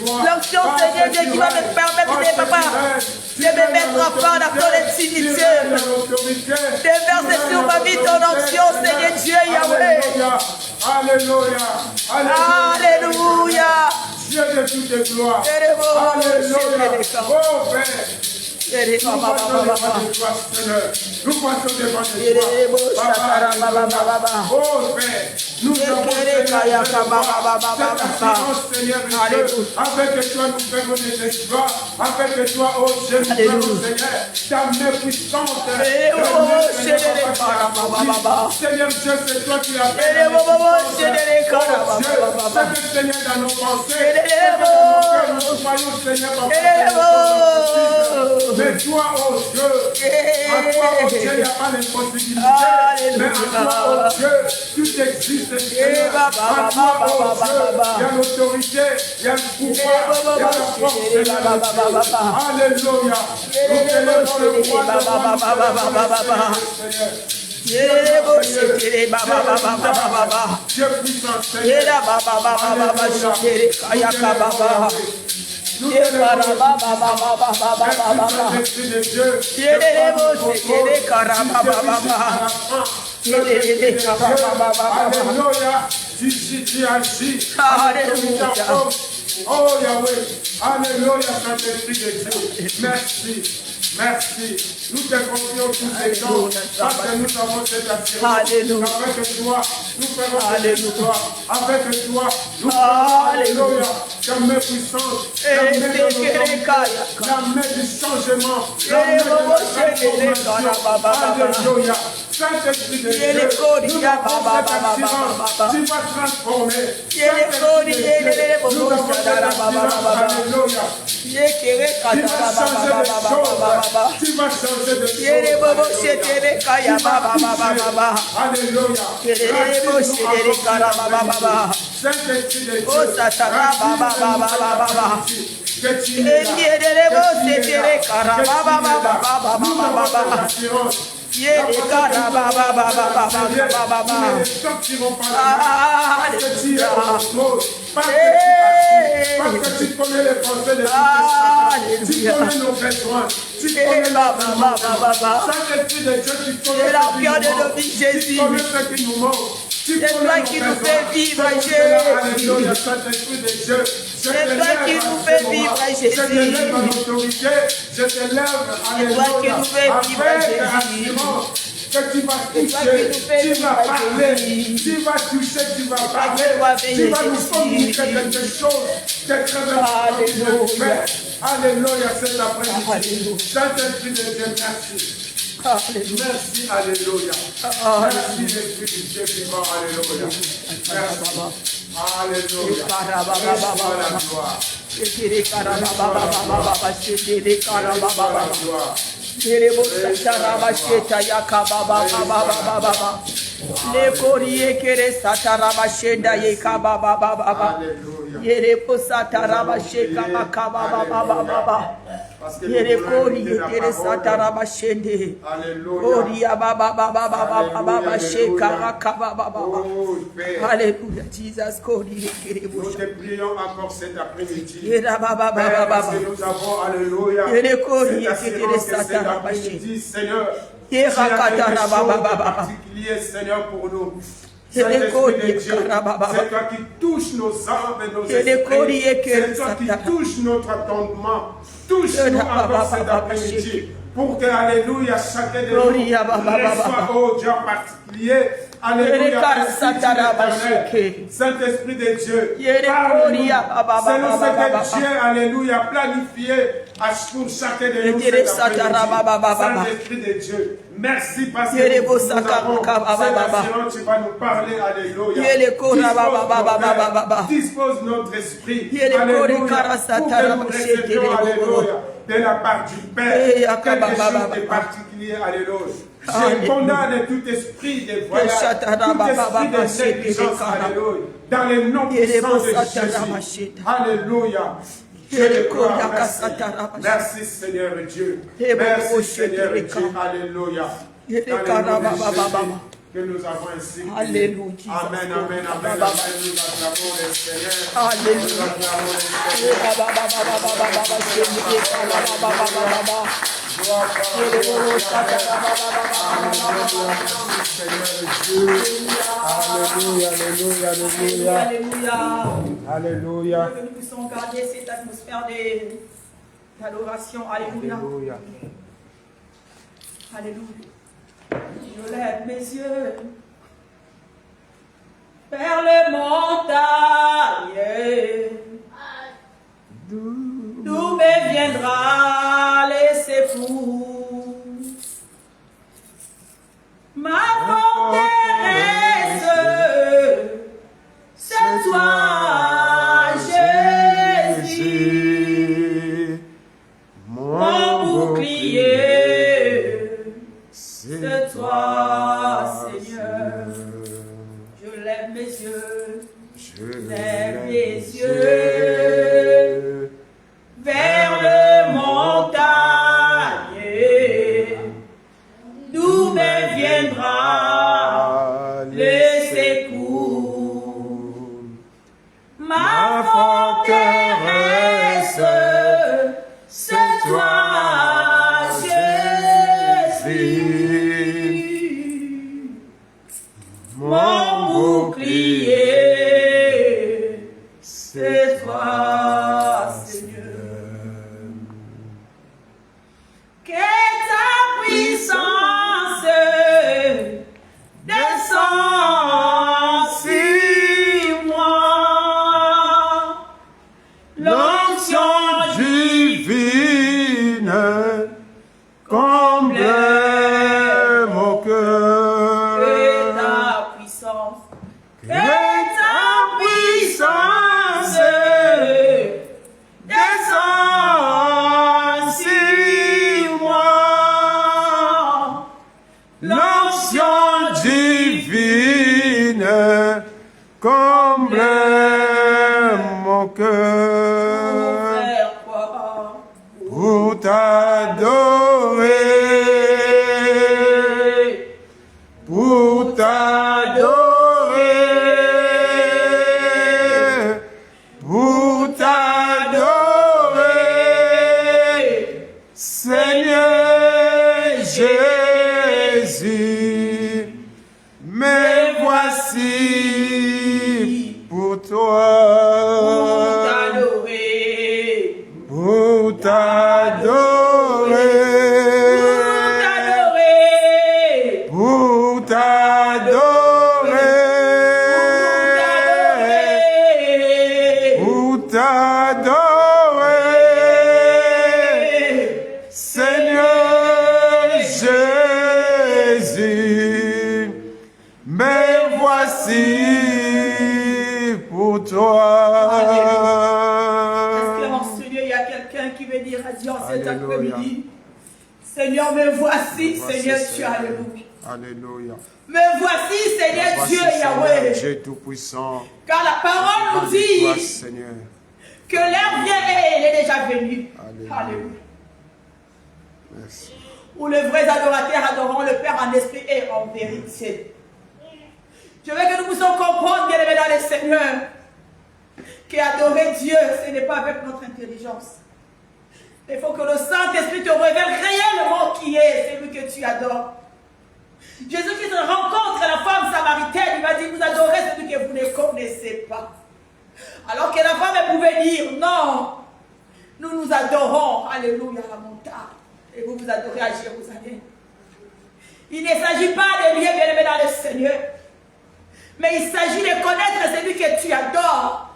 L'onction, Seigneur Dieu, qui va me permettre de me mettre en part dans ton intimité. Déverse sur ma vie ton onction, Seigneur Dieu, Yahweh. Alléluia. Alléluia. Dieu de toutes les gloires. Alléluia. Oh Père. Nous passons devant tes doigts. Oh Père, nous avons cette assurance, Seigneur et Dieu, afin que toi nous faisons des exploits, afin que toi, oh Dieu, nous faisons, Seigneur, ta main puissante. Seigneur Dieu, c'est toi qui as fait. Oh Dieu, Seigneur, dans nos pensées, dans nos cœurs, nous croyons, Seigneur, mais toi, oh Dieu, à toi, oh Dieu, il n'y a pas d'impossibilité. Mais à toi, oh Dieu, tout existe, Seigneur. À toi, oh Dieu, il y a l'autorité, il y a le pouvoir, il y a la force, Seigneur. Alléluia. Nous célébrons le roi de Dieu puissant, Seigneur. Nous Alléluia, tu agis. Oh Yahweh, Alléluia, Saint-Esprit de Dieu. Merci. Merci. Nous te confions tous ces temps parce que nous avons cette assurance. Alléluia. Avec toi, nous ferons cette victoire. Avec toi, nous ferons, Alléluia, ta main puissante, la main de la main du changement, la main de la transformation. Alléluia. Saint-Esprit de Dieu, nous avons cette assurance. Tu vas transformer. Saint-Esprit de Dieu, nous avons cette assurance. Alléluia. Tu vas changer les choses. Tu vas changer de choses. Alléluia. Saint-Esprit de Dieu. Parce que tu connais les pensées de tu connais nos besoins. Tu connais Saint-Esprit de Dieu, tu connais la pierre de nos vies, Jésus. Tu connais ce qui nous manque. C'est toi qui nous fais vivre, Jésus. Alléluia, Saint-Esprit de Dieu. C'est toi qui nous fais vivre, Jésus. Je te lève en autorité. Je te lève, Alléluia. C'est toi qui nous fais vivre, Jésus. Que tu vas toucher, tu vas parler, tu vas toucher, tu vas parler, tu vas nous communiquer quelque chose de très important. Alléluia, cet après-midi. Saint-Esprit de Dieu, merci. Merci, Alléluia. Merci, l'Esprit de Dieu vivant, Alléluia. Merci. Alléluia. Merci pour la gloire. Alléluia, Jesus. Nous te prions encore cet après-midi. Parce que nous avons, Alléluia, cette assurance que cet après-midi, Seigneur, tu as quelque chose de particulier, Seigneur, pour nous. Saint-Esprit de Dieu, c'est toi qui touches nos âmes et nos esprits. C'est toi qui touches notre entendement. Touche-nous encore cet après-midi. Pour que, Alléluia, chacun de nous reçoive, oh Dieu en particulier, Alléluia, Saint-Esprit de Dieu, parle-nous. C'est nous ce que Dieu, Alléluia, planifié pour chacun de nous cet après-midi. Saint-Esprit de Dieu, merci parce que nous avons cette assurance, tu vas nous parler, Alléluia. Dispose notre esprit, Alléluia, pour que nous recevions, Alléluia, de la part du Père, quelque chose de particulier, Alléluia. Je condamne tout esprit de voyage, tout esprit de négligence, Alléluia, dans le nom puissant de Jésus. Alléluia. Je déclare merci. Merci Seigneur Dieu. Merci Seigneur Dieu. Alléluia. Que nous avons ainsi. Alléluia. Amen, amen, amen, amen. Nous acclamons le Seigneur. Alléluia. Nous acclamons le Seigneur. Alléluia. Que nous puissions garder cette atmosphère d'adoration. Alléluia. Alléluia. Je lève mes yeux vers les montagnes, d'où me viendra les secours. Ma forteresse, c'est toi, Jésus, mon bouclier. C'est toi, Seigneur. Je lève mes yeux. Je lève mes yeux vers les montagnes, d'où me viendra le secours. Ma forteresse, c'est toi, mon bouclier, c'est toi, Seigneur. Que ta puissance descende sur moi, l'onction divine comble mon cœur. Comble mon cœur pour t'adorer, pour t'adorer, pour t'adorer, Seigneur Jésus, me voici. Pour t'adorer, pour t'adorer, pour t'adorer, pour t'adorer, Seigneur Jésus, me voici. Pour toi. Est-ce que en Seigneur, il y a quelqu'un qui veut dire à Dieu cet après-midi, Seigneur, me voici, Seigneur Dieu, alléluia. Alléluia. Me voici, Seigneur Dieu, Yahweh. Dieu Tout-Puissant. Car la parole nous dit toi, Seigneur, que l'heure vient et elle est déjà venue. Alléluia. Alléluia. Merci. Où les vrais adorateurs adoreront le Père en esprit et en vérité. Je veux que nous puissions comprendre, bien-aimés dans le Seigneur, qu'adorer Dieu, ce n'est pas avec notre intelligence. Il faut que le Saint-Esprit te révèle réellement qui est celui que tu adores. Jésus qui se rencontre la femme samaritaine, il va dire, vous adorez celui que vous ne connaissez pas. Alors que la femme pouvait dire, non, nous nous adorons, alléluia, à la montagne. Et vous vous adorez à Jérusalem. Il ne s'agit pas de lier, bien-aimés dans le Seigneur. Mais il s'agit de connaître celui que tu adores.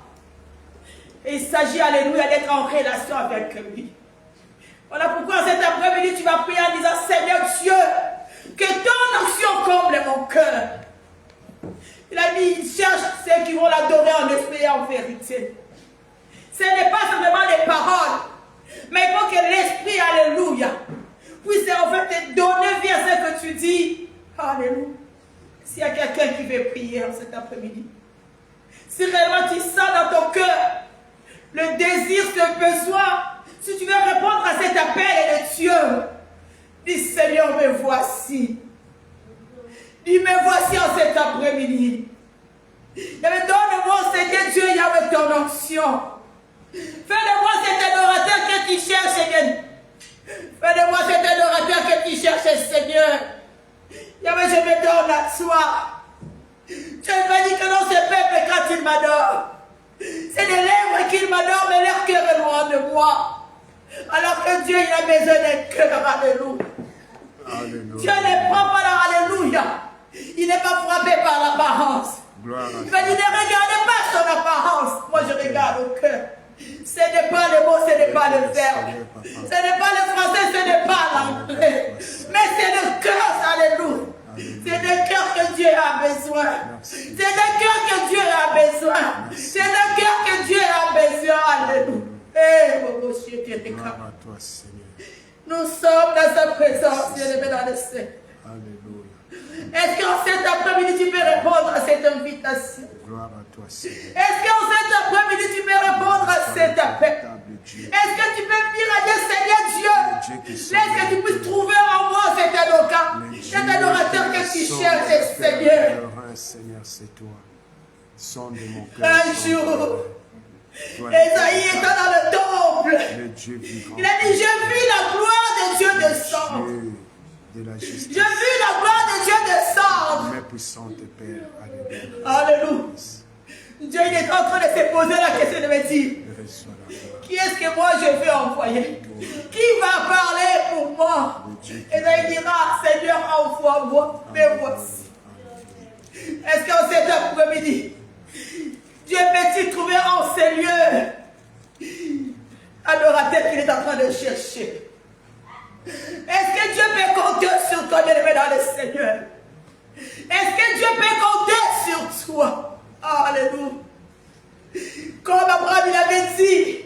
Et il s'agit, alléluia, d'être en relation avec lui. Voilà pourquoi cet après-midi, tu vas prier en disant, Seigneur Dieu, que ton onction comble mon cœur. Il a dit, il cherche ceux qui vont l'adorer en esprit et en vérité. Ce n'est pas simplement des paroles, mais il faut que l'esprit, alléluia, puisse en fait te donner vie à ce que tu dis. Alléluia. S'il y a quelqu'un qui veut prier cet après-midi, si réellement tu sens dans ton cœur le désir, ce besoin, si tu veux répondre à cet appel de Dieu, dis Seigneur, me voici. Dis, me voici en cet après-midi. Donne-moi, Seigneur Dieu, Yahweh, ton onction. Fais de moi cet adorateur que tu cherches, Seigneur. Fais de moi cet adorateur que tu cherches, Seigneur. Yahweh, je me donne à toi. Tu m'as dit que non, ce peuple, quand il m'adore, c'est des lèvres qu'il m'adore, mais leur cœur est loin de moi. Alors que Dieu, il a besoin d'un cœur, alléluia. Dieu ne prend pas la alléluia. Il n'est pas frappé par l'apparence. Il va dire, ne regardez pas son apparence. Moi, je regarde au cœur. Ce n'est pas le mot, ce n'est pas le verbe. Ce n'est pas le français, ce n'est pas l'anglais. Mais c'est le cœur, alléluia. C'est le cœur que Dieu a besoin. C'est le cœur que Dieu a besoin. C'est le cœur que Dieu a besoin, alléluia. Nous sommes dans sa présence, Dieu le met dans le ciel. Est-ce qu'en cet après-midi tu peux répondre à cette invitation? Est-ce qu'en cet après-midi tu peux répondre à cet appel? Est-ce que tu peux venir à Dieu, Seigneur Dieu? Est-ce que tu puisses trouver en moi cet avocat, cet adorateur que tu cherches, Seigneur? Seigneur, c'est toi. Son de mon cœur. Un jour, Esaïe étant dans le temple, il a dit, j'ai vu la gloire de Dieu descendre. Je vis la gloire de Dieu descendre. Mes puissantes Père, alléluia. Alléluia. Dieu il est en train de se poser la question de me dire, qui est-ce que moi je vais envoyer? Qui va parler pour moi? Et là il dira, Seigneur, envoie-moi, me voici. Est-ce qu'en cet après-midi, Dieu peut-il trouver en ces lieux adorateur qu'il est en train de chercher? Est-ce que Dieu peut compter sur toi, bien-aimé dans le Seigneur? Est-ce que Dieu peut compter sur toi? Alléluia. Comme Abraham il avait dit,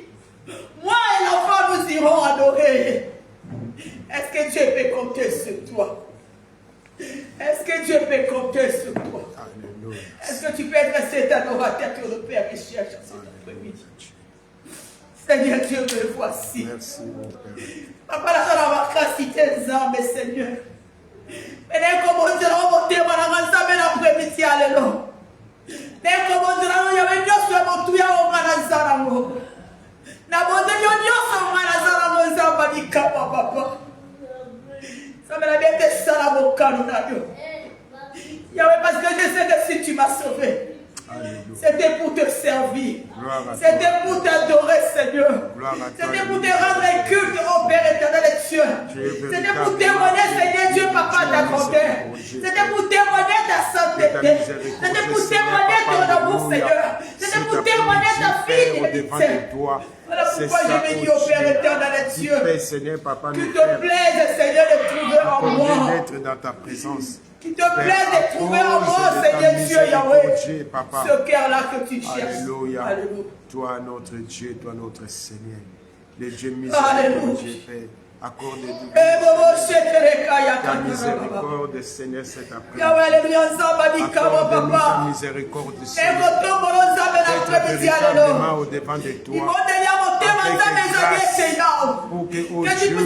moi et l'enfant nous irons adorer. Est-ce que Dieu peut compter sur toi? Est-ce que Dieu peut compter sur toi? Alléluia. Est-ce que tu peux être cet adorateur que le Père cherche cet après-midi? Seigneur Dieu, me voici. Merci, mon Père. Papa, la salle va casser tes âmes, Seigneur. Mais comme on dirait, on va monter, on va lancer l'après-midi, alléluia. Mais comme on dirait, on y avait Dieu sur mon tuyau, on va lancer la mot. Na bonne Dieu, on va lancer la mot, ça va dire papa. Ça me l'a bien fait ça, la mot, quand on a Dieu. Yahweh, parce que je sais que si tu m'as sauvé, c'était pour te servir. C'était pour t'adorer, Seigneur. C'était pour te rendre un culte au Père éternel et Dieu. C'était pour témoigner, Seigneur Dieu, Papa, ta grandeur. C'était pour témoigner ta sainteté. C'était pour témoigner ton amour, Seigneur. C'était pour témoigner ta fidélité. Voilà pourquoi je vais dire au Père éternel et Dieu. Qu'il te plaise, Seigneur, de trouver en moi. D'être dans ta présence. Qu'il te plaise de trouver en moi, Seigneur Dieu, Yahweh, ce cœur-là que tu cherches. Alléluia. Toi, notre Dieu, toi, notre Seigneur. Le Dieu miséricordieux, Père. Accorde-nous ta miséricorde, Seigneur, cet après-midi. Accorde-nous ta miséricorde, Seigneur. Fais véritablement au devant de toi. Pour que, oh Dieu,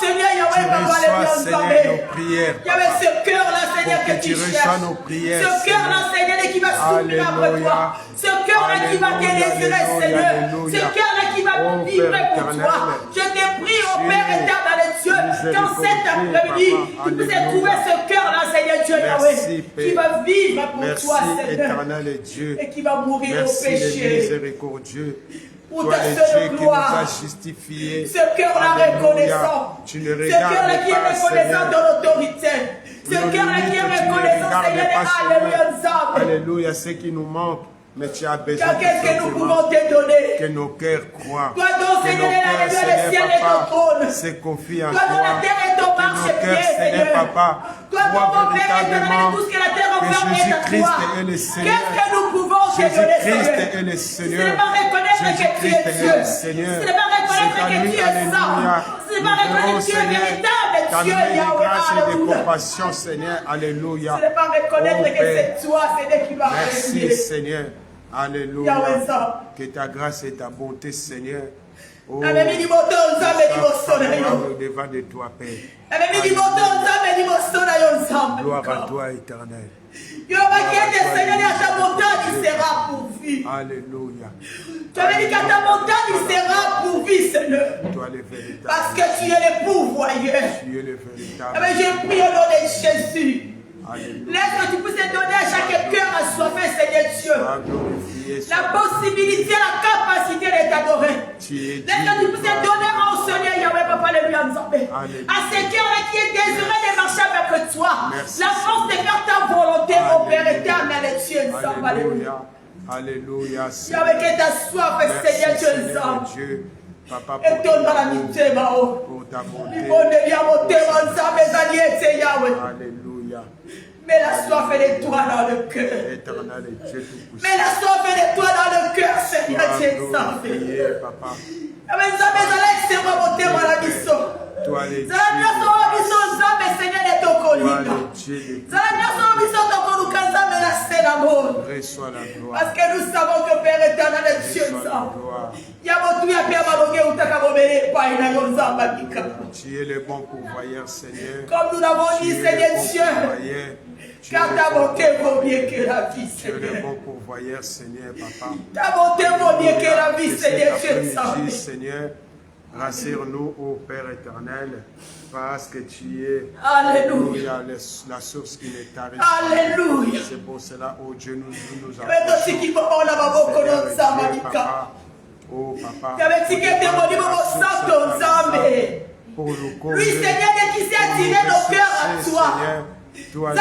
Seigneur, Yahweh, Papa, Seigneur, nos prières. Il y avait ce cœur-là, Seigneur, que tu cherches. Ce cœur-là, Seigneur, qui va souffrir après toi. Ce cœur-là qui va te désirer, Seigneur. Ce cœur-là qui va vivre pour toi. Je te prie, au Père éternel Dieu, qu'en cet après-midi, tu puisses trouver ce cœur-là, Seigneur Dieu, Yahweh, qui va vivre pour toi, Seigneur. Et qui va mourir au péché. Miséricordieux. Pour toi, ta le seule Dieu qui nous gloire. a justifiés. Ce cœur-là reconnaissant. Tu ne Ce regardes cœur-là qui est pas, reconnaissant Seigneur. de l'autorité. Ce cœur-là qui est reconnaissant, Seigneur, alléluia, ensemble. Alléluia, ce qui nous manque. Mais tu as besoin Car qu'est-ce que nous pouvons te donner? que nos cœurs croient. Toi donc, Que Seigneur, nos cœurs, le ciel est ton trône. se confient en Toi dont toi. la terre est ton Que nos marchepied, cœurs, Seigneur, Seigneur. Papa, Toi dont croient mon Père éternel, véritablement tout ce que la terre que enferme est à Jésus-Christ toi. est le Seigneur. Qu'est-ce que nous pouvons te donner, Jésus-Christ Seigneur? est le Ce Seigneur. n'est pas reconnaître que tu es Jésus-Christ est Dieu. le Seigneur. Ce n'est pas reconnaître C'est à que lui, tu es saint. alléluia. Ce n'est pas reconnaître que tu es véritable Dieu, de Yahweh, grâce et de alléluia. compassion, Seigneur. Alléluia. Ce n'est pas reconnaître Oh, que Père. c'est toi, Seigneur, qui va Merci, régner. Seigneur. Alléluia. Que ta grâce et ta bonté, Seigneur, oh, devant de toi, Père. Gloire à toi, éternel. Alléluia. Tu avais dit qu'à ta montagne, il sera pourvu, Seigneur. Parce que tu es le pourvoyeur. Tu es le véritable. Mais je prie au nom de Jésus. Laisse que tu puisses donner à chaque cœur assoiffé, Seigneur Dieu, la possibilité, la capacité de t'adorer. Laisse que tu puisses donner en Seigneur Yahweh, Papa, le lui ensemble. À ces cœurs qui est désiré de marcher avec toi, la force de faire ta volonté, mon Père éternel et Dieu. Alléluia. Alléluia. Yahweh, que ta soif, Seigneur Dieu. Papa, pour ta bonté. Alléluia. Mais la soif est de toi dans le cœur. Mais la soif est de toi dans le cœur, Seigneur Jésus. Papa. Parce que nous savons que Père éternel est Dieu. Tu es le bon pourvoyeur, Seigneur. Comme nous l'avons dit, Seigneur Dieu. Car ta bonté vaut mieux que la vie, Seigneur. Tu es le bon pourvoyeur, Seigneur, Papa. Ta bonté vaut mieux que la vie, Seigneur Dieu. Seigneur, rassure-nous, ô Père éternel, parce que tu es Alléluia. La source qui n'est tarée. Alléluia. C'est pour cela, ô Dieu, nous approchons. Papa, oh Papa, pour nous conduire. Lui, Seigneur, qui s'est attiré nos cœurs à toi. Ici, comme à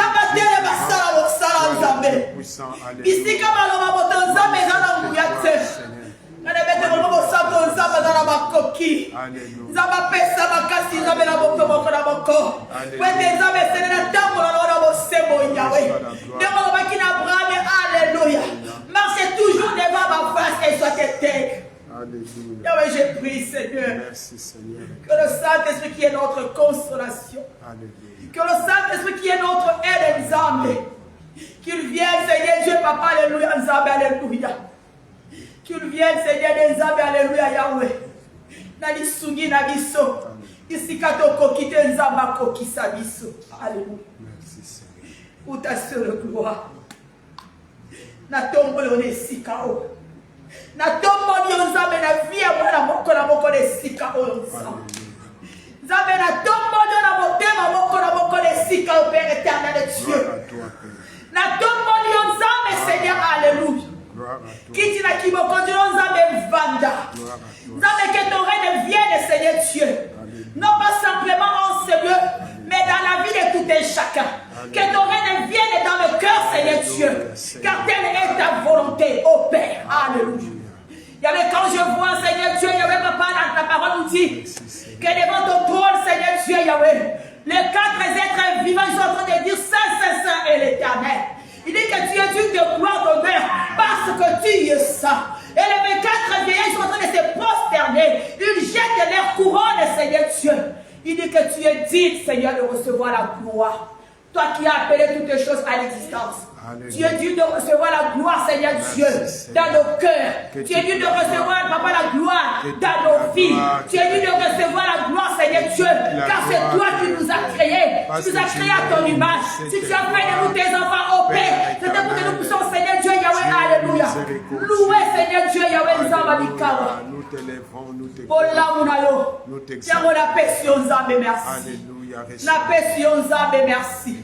marchez toujours devant ma face et soyez intègre. Alléluia. Je prie, Seigneur. Merci, Seigneur. Que le Saint-Esprit qui est notre consolation. Alléluia. Que le Saint-Esprit qui est notre aide, Nzambe, qu'il vienne, Seigneur Dieu, Papa, Alléluia, Nzambe, Alléluia. Qu'il vienne, Seigneur Nzambe, Alléluia, Yahweh. Nali sungi na biso. Ici, katoko kite Nzamba kokisa biso. Alléluia. Merci, Seigneur. Pour ta seule gloire. Na tombo le sikao. Na tombo ni Nzambe na vie mwana moko na moko de sikao Nzambe. Nzambe na tombo na motema moko na moko de sikao, Père éternel de Dieu. Na tombo ni Nzambe, Seigneur, Alléluia. Qui dit na kiboko di Nzambe vanda. Nzambe, que ton règne vienne, Seigneur Dieu. Non pas simplement en ce lieu, mais dans la vie de tout un chacun. Que ton règne vienne dans le cœur, Seigneur Dieu. Car telle est ta volonté, ô Père. Alléluia. Il y avait quand je vois, Seigneur Dieu, il y avait papa dans ta parole nous dit que devant ton trône, Seigneur Dieu, Yahweh, les 4 êtres vivants sont en train de dire Saint, Saint, Saint et l'Éternel. Il dit que tu es digne de gloire, d'honneur, parce que tu es saint. Et les 24 vieillards sont en train de se prosterner. Ils jettent leur couronne, Seigneur Dieu. Il dit que tu es digne, Seigneur, de recevoir la gloire. Toi qui as appelé toutes les choses à l'existence. Tu es digne de recevoir la gloire, Seigneur Dieu, dans nos cœurs. Tu es digne de recevoir, Papa, la gloire dans nos vies. Tu es digne de recevoir la gloire, Seigneur Dieu, car c'est toi qui nous as créés. Tu nous as créés à ton image. Si tu as fait de nous tes enfants, ô Père, c'est pour que nous puissions, Seigneur Dieu, Yahweh, Alléluia. Louer, Seigneur Dieu, Yahweh, Nzambadikawa. Nous t'élèvons, nous t'exaltons. Merci. Na pesion Nzambe merci.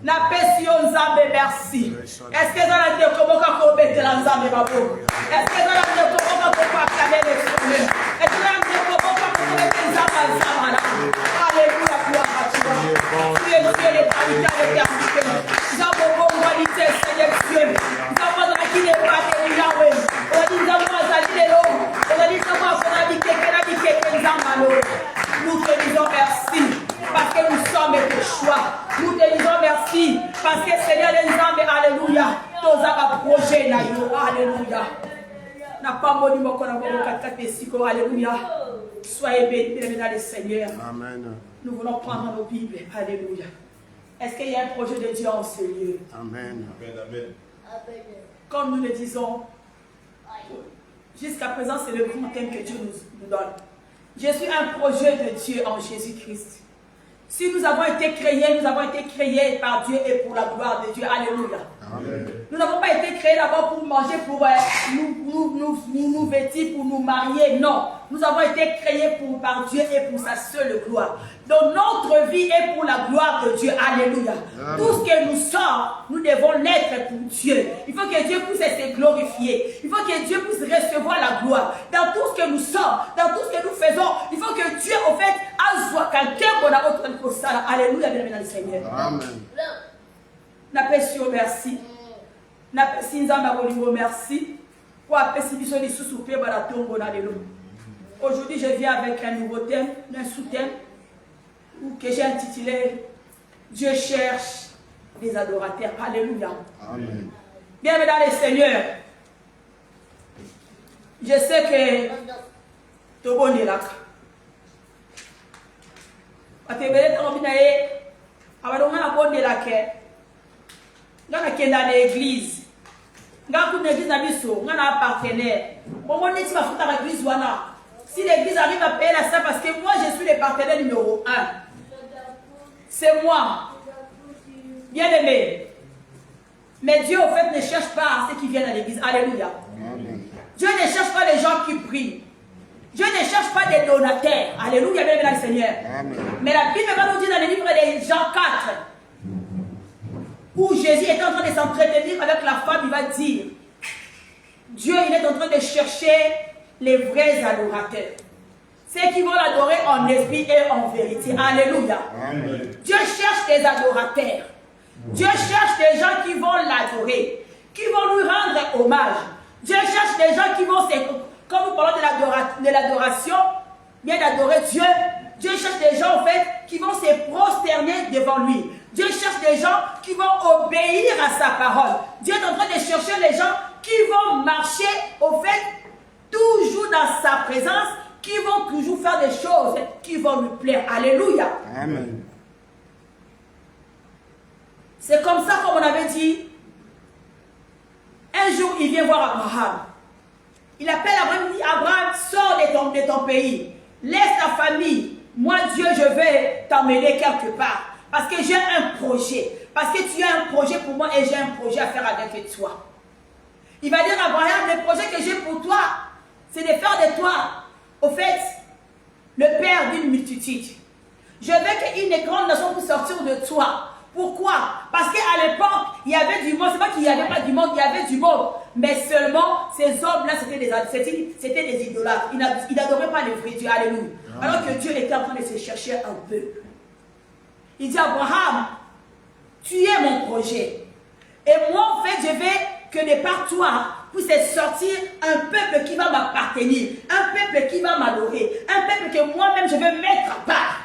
Na pesion Nzambe merci. Est-ce que ça a été comment qu'on bête la Nzambe babo? Est-ce que ça a été comment qu'on peut acclamer les seigneurs? Est-ce que ça a été comment qu'on peut mettre Nzambe Nzambe? Alléluia, gloire à toi. Tu es Dieu l'éternité avec l'éternité. Nzambe bon qualité, Seigneur Dieu. Nzambe qui n'est pas de Yahweh. On a dit Nzambe azali lelo. On a dit Nzambe on a dit que Nzambe. Nous te disons merci. Parce que nous sommes tes choix. Nous te disons merci. Parce que Seigneur Nzambe, Alléluia. Tous les projets, Alléluia. N'a pas mon numéro qu'on a Alléluia. Soyez bénis dans le Seigneur. Amen. Nous voulons prendre nos Bibles. Alléluia. Est-ce qu'il y a un projet de Dieu en ce lieu? Amen. Comme nous le disons, Jusqu'à présent, c'est le grand thème que Dieu nous donne. Je suis un projet de Dieu en Jésus-Christ. Si nous avons été créés par Dieu et pour la gloire de Dieu. Alléluia. Amen. Nous n'avons pas été créés d'abord pour manger, pour nous vêtir, pour nous marier. Non. Nous avons été créés par Dieu et pour sa seule gloire. Donc notre vie est pour la gloire de Dieu. Alléluia. Amen. Tout ce que nous sommes, nous devons l'être pour Dieu. Il faut que Dieu puisse se glorifier. Il faut que Dieu puisse recevoir la gloire. Dans tout ce que nous sommes, dans tout ce que nous faisons, il faut que Dieu, au fait, azwa quelqu'un qu'on a autre que ça. Alléluia, bien le Seigneur. Amen. N'apprécions merci. N'apprécions Nzambe merci. Pour apprécier biso les sous-soupés par la tombe dans les lots. Aujourd'hui, je viens avec un nouveau thème, un sous-thème, que j'ai intitulé Dieu cherche des adorateurs. Alléluia. Amen. Bienvenue dans le Seigneur. Je sais que tout le monde est là. Parce que dans l'église, dans l'église, on a un partenaire. Si l'église arrive à payer la salle, parce que moi je suis le partenaire numéro 1. C'est moi. Bien aimé. Mais Dieu, au fait, ne cherche pas ceux qui viennent à l'église. Alléluia. Amen. Dieu ne cherche pas les gens qui prient. Dieu ne cherche pas des donataires. Alléluia, bien aimé le Seigneur. Amen. Mais la Bible va nous dire dans le livre de Jean 4, où Jésus est en train de s'entretenir avec la femme, il va dire, Dieu, il est en train de chercher les vrais adorateurs. Ceux qui vont l'adorer en esprit et en vérité. Alléluia. Amen. Dieu cherche des adorateurs. Dieu cherche des gens qui vont l'adorer, qui vont lui rendre hommage. Dieu cherche des gens qui vont, comme nous parlons de l'adoration, bien d'adorer Dieu, Dieu cherche des gens en fait qui vont se prosterner devant lui. Dieu cherche des gens qui vont obéir à sa parole. Dieu est en train de chercher les gens qui vont marcher au fait toujours dans sa présence, qui vont toujours faire des choses qui vont lui plaire. Alléluia. Amen. C'est comme ça comme on avait dit. Un jour, il vient voir Abraham. Il appelle Abraham, il dit, Abraham, sors de ton pays. Laisse ta famille. Moi, Dieu, je vais t'emmener quelque part. Parce que j'ai un projet. Parce que tu as un projet pour moi et j'ai un projet à faire avec toi. Il va dire à Abraham, le projet que j'ai pour toi, c'est de faire de toi, au fait, le père d'une multitude. Je veux qu'une grande nation puisse sortir de toi. Pourquoi? Parce qu'à l'époque, il y avait du monde. C'est pas qu'il n'y avait pas du monde, il y avait du monde. Mais seulement, ces hommes-là, c'était des idolâtres. Ils n'adoraient pas le vrai Dieu. Alléluia. Alors que Dieu était en train de se chercher un peu. Il dit, Abraham, tu es mon projet. Et moi, en fait, je veux que de par toi, puisse sortir un peuple qui va m'appartenir. Un peuple qui va m'adorer. Un peuple que moi-même, je vais mettre à part.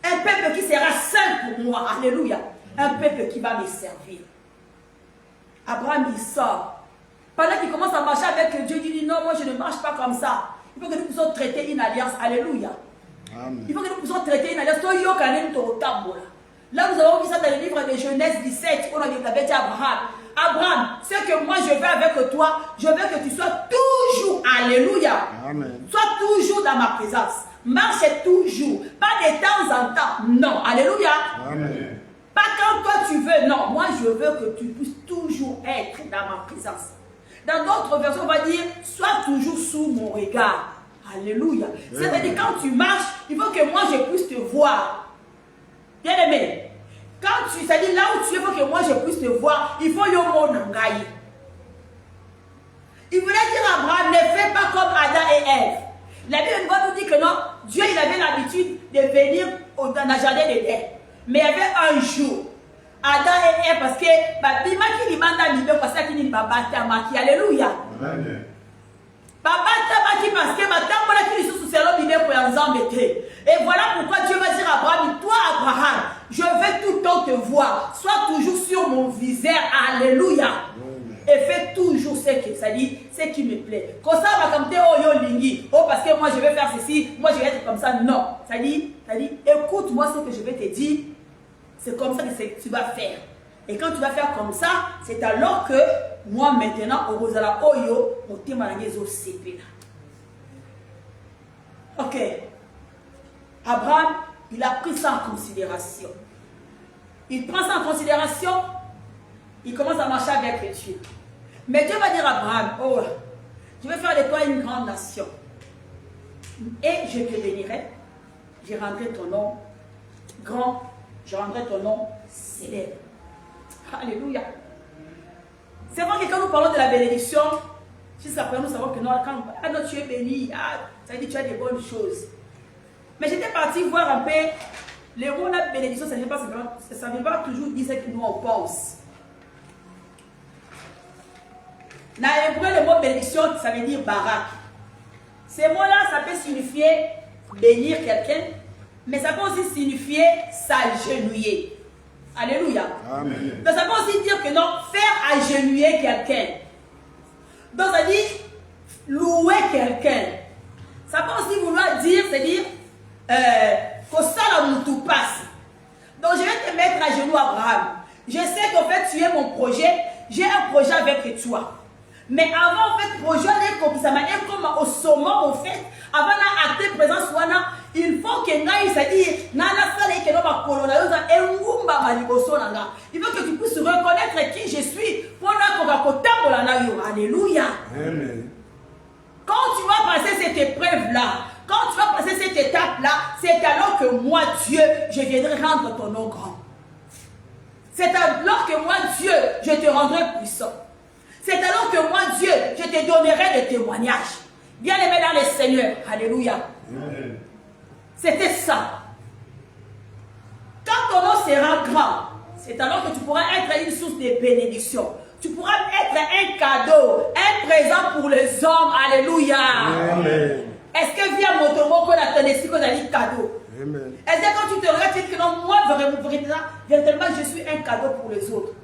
Un peuple qui sera saint pour moi. Alléluia. Un peuple qui va me servir. Abraham, il sort. Pendant qu'il commence à marcher avec Dieu, il dit non, moi je ne marche pas comme ça. Il faut que nous puissions traiter une alliance. Alléluia. Amen. Il faut que nous puissions traiter une alliance. Là, nous avons vu ça dans le livre de Genèse 17. On avait dit à Abraham, Abraham, ce que moi je veux avec toi, je veux que tu sois toujours, alléluia. Amen. Sois toujours dans ma présence. Marche toujours. Pas de temps en temps. Non. Alléluia. Amen. Pas quand toi tu veux. Non. Moi je veux que tu puisses toujours être dans ma présence. Dans d'autres versions, on va dire, sois toujours sous mon regard. Alléluia. C'est-à-dire quand tu marches, il faut que moi je puisse te voir. Bien aimé. Quand tu, c'est-à-dire là où tu es, il faut que moi je puisse te voir. Il faut yo mon nangaï. Il voulait dire à Abraham, ne fais pas comme Adam et Ève. La Bible nous dit que non, Dieu il avait l'habitude de venir dans le jardin d'Éden. Mais il y avait un jour, Adam et Ève, parce que Bima qui lui manda parce qu'il dit Baba Tamaki, alléluia. Baba Tamaki parce que Baba qui lui sous salon bibé pour ensemble. Et voilà pourquoi Dieu va dire à Abraham, toi Abraham, je vais tout le temps te voir. Sois toujours sur mon visage, alléluia. Et fais toujours ce que ça dit, ce qui me plaît. Comme ça, va comme oh, parce que moi je vais faire ceci, moi je vais être comme ça. Non. Ça dit, écoute-moi ce que je vais te dire. C'est comme ça que tu vas faire. Et quand tu vas faire comme ça, c'est alors que moi maintenant, au Rosala Oyo, mon thème à ok. Abraham, il a pris ça en considération. Il prend ça en considération, il commence à marcher avec Dieu. Mais Dieu va dire à Abraham, oh, je vais faire de toi une grande nation. Et je te bénirai, je rendrai ton nom grand, je rendrai ton nom célèbre. Alléluia. C'est vrai que quand nous parlons de la bénédiction, jusqu'à présent nous savons que non, quand tu es béni, ça veut dire que tu as des bonnes choses. Mais j'étais parti voir un peu, le mot de bénédiction, ça ne veut pas toujours dire ce que nous on pense. Dans l'hébreu, le mot bénédiction, ça veut dire barak. Ces mots-là, ça peut signifier bénir quelqu'un, mais ça peut aussi signifier s'agenouiller. Alléluia. Amen. Donc ça peut aussi dire que non, faire agenouiller quelqu'un. Donc ça dit louer quelqu'un. Ça peut aussi vouloir dire, c'est-à-dire que ça la passe. Donc je vais te mettre à genoux, Abraham. Je sais qu'en fait tu es mon projet. J'ai un projet avec toi. Mais avant, en fait, projet comme ça m'a comme au sommet, en fait, avant d'acter présence, il faut que nous, c'est-à-dire, il faut que tu puisses reconnaître qui je suis. Alléluia. Amen. Quand tu vas passer cette épreuve-là, quand tu vas passer cette étape-là, c'est alors que moi, Dieu, je viendrai rendre ton nom grand. C'est alors que moi, Dieu, je te rendrai puissant. C'est alors que moi, Dieu, je te donnerai des témoignages. Bien-aimé dans le Seigneur. Alléluia. Amen. C'était ça. Quand ton nom sera grand, c'est alors que tu pourras être une source de bénédiction. Tu pourras être un cadeau, un présent pour les hommes. Alléluia. Amen. Est-ce que via mon tombeau qu'on a tenu qu'on a dit cadeau? Amen. Est-ce que quand tu te regardes, tu dis que non, moi, véritablement, je suis un cadeau pour les autres.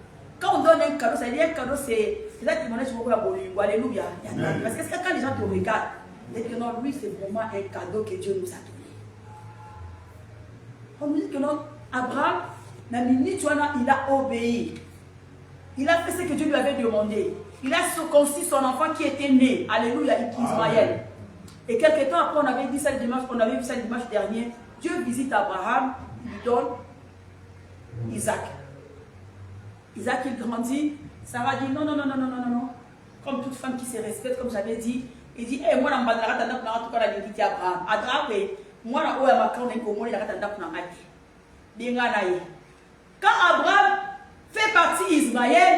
Quand on donne un cadeau, ça veut dire un cadeau, c'est exactement ce qu'on a. Alléluia. Parce que quand les gens te regardent, ils disent que non, lui, c'est vraiment un cadeau que Dieu nous a donné. On nous dit que non, Abraham, il a obéi. Il a fait ce que Dieu lui avait demandé. Il a circoncis son enfant qui était né. Alléluia, Ismaël. Et quelques temps après, on avait vu ça le dimanche dernier. Dieu visite Abraham, il lui donne Isaac. Isaac, il grandit. Sarah dit non. Comme toute femme qui se respecte, comme j'avais dit, il dit moi, je vais dire Abraham. Moi, quand Abraham fait partie d'Ismaël,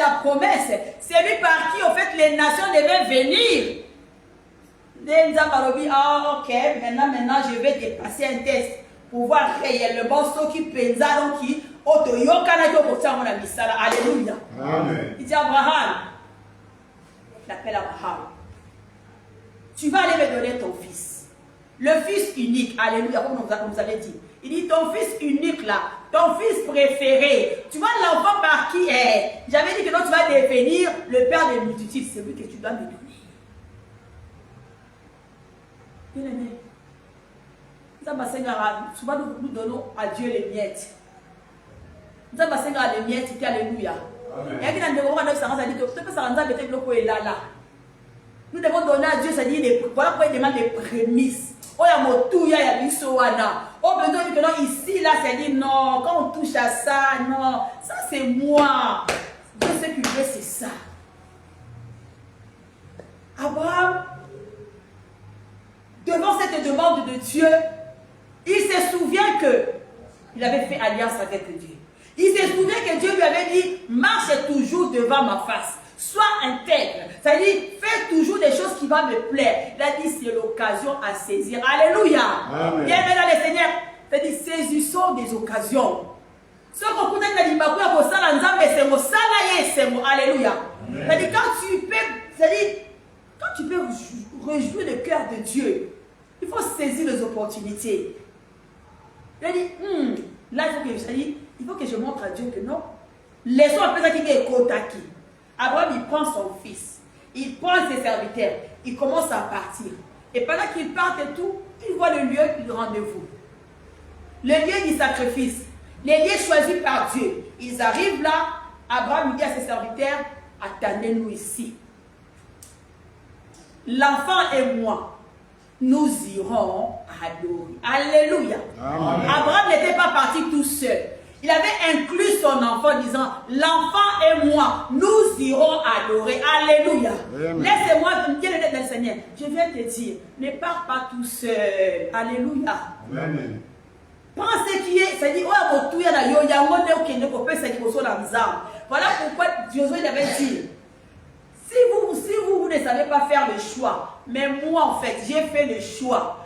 la promesse, c'est lui par qui, en fait, les nations devaient venir. Ok, maintenant, je vais te passer un test pour voir réellement ce qui pensa, donc qui, alléluia. Amen. Il dit Abraham, il appelle Abraham, tu vas aller me donner ton fils, le fils unique, alléluia, comme vous avez dit. Il dit ton fils unique là, ton fils préféré, tu vois l'enfant par qui est. J'avais dit que non, tu vas devenir le père des multitudes, c'est lui que tu dois me donner. Bien aimé, souvent nous donnons à Dieu les miettes. Nous avons les miettes, alléluia. Nous devons donner à Dieu, c'est-à-dire, voilà pourquoi il demande les prémices. Oh, il y a mon tout, il y a l'issoana. Oh, besoin que non, ici, là, c'est dit non. Quand on touche à ça, non. Ça, c'est moi. Dieu, ce qu'il veut, c'est ça. Abraham, devant cette demande de Dieu, il se souvient qu'il avait fait alliance avec Dieu. Il se souvient que Dieu lui avait dit, marche toujours devant ma face. Sois intègre. C'est-à-dire, fais toujours des choses qui vont me plaire. Il a dit, c'est l'occasion à saisir. Alléluia. Bien dans le Seigneur. C'est-à-dire, saisissons des occasions. Ce qu'on connaît dans l'Ibakou, c'est alléluia. C'est-à-dire, quand tu peux réjouir le cœur de Dieu, il faut saisir les opportunités. Il a dit, là, il faut que je montre à Dieu que non. Laissons un peu ça qui est Kotaki. Abraham, il prend son fils, il prend ses serviteurs, il commence à partir. Et pendant qu'il part et tout, il voit le lieu du rendez-vous. le lieu du sacrifice, les lieux choisis par Dieu. Ils arrivent là, Abraham dit à ses serviteurs, attendez-nous ici. L'enfant et moi, nous irons adorer. Alléluia. Amen. Abraham n'était pas parti tout seul. Il avait inclus son enfant en disant, l'enfant et moi, nous irons adorer. Alléluia. Laissez-moi dire le Seigneur. Je viens te dire, ne pars pas tout seul. Alléluia. Amen. Prends ce qui est, c'est-à-dire, voilà pourquoi Josué avait dit, si vous ne savez pas faire le choix, mais moi en fait, j'ai fait le choix.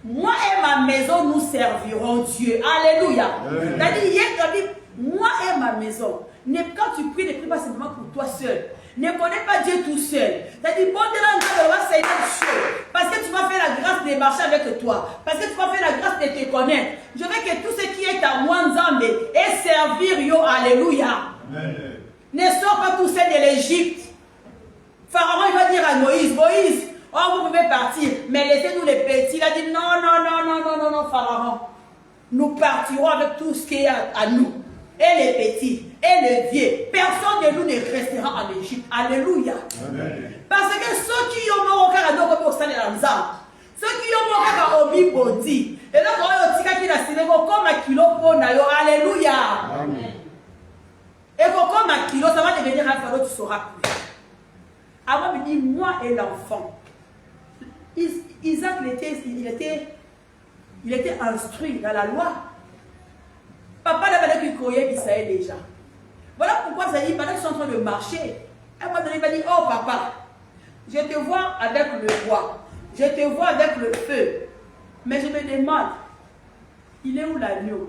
Moi et ma maison, nous servirons Dieu. Alléluia. C'est-à-dire, moi et ma maison. Quand tu pries, ne prie pas simplement pour toi seul. Ne connais pas Dieu tout seul. C'est-à-dire, bon, parce que tu m'as fait la grâce de marcher avec toi. Parce que tu m'as fait la grâce de te connaître. Je veux que tout ce qui est à moi, Nzambe, et servir yo. Alléluia. Ne sors pas tout seul de l'Égypte. Pharaon, il va dire à Moïse, Moïse, oh, vous pouvez partir, mais laissez-nous les petits. Il a dit, non, Pharaon. Nous partirons avec tout ce qui est à nous. Et les petits, et les vieux. Personne de nous ne restera en Égypte. Alléluia. Amen. Parce que ceux qui ont mort à Dogo Stade Ramza, ceux qui ont mort à Obi Bodi, et là, on a dit qu'il comme un kilo pour Nayo. Alléluia. Amen. Et comme un kilo, ça va devenir un fardeau, tu sauras plus. Avant, il dit, moi et l'enfant. Isaac, il était instruit dans la loi. Papa n'avait qu'il croyait qu'il savait déjà. Voilà pourquoi ça dit, pendant qu'ils sont en train de marcher, à un moment donné, il m'a dit, oh papa, je te vois avec le bois, je te vois avec le feu, mais je me demande, il est où l'agneau?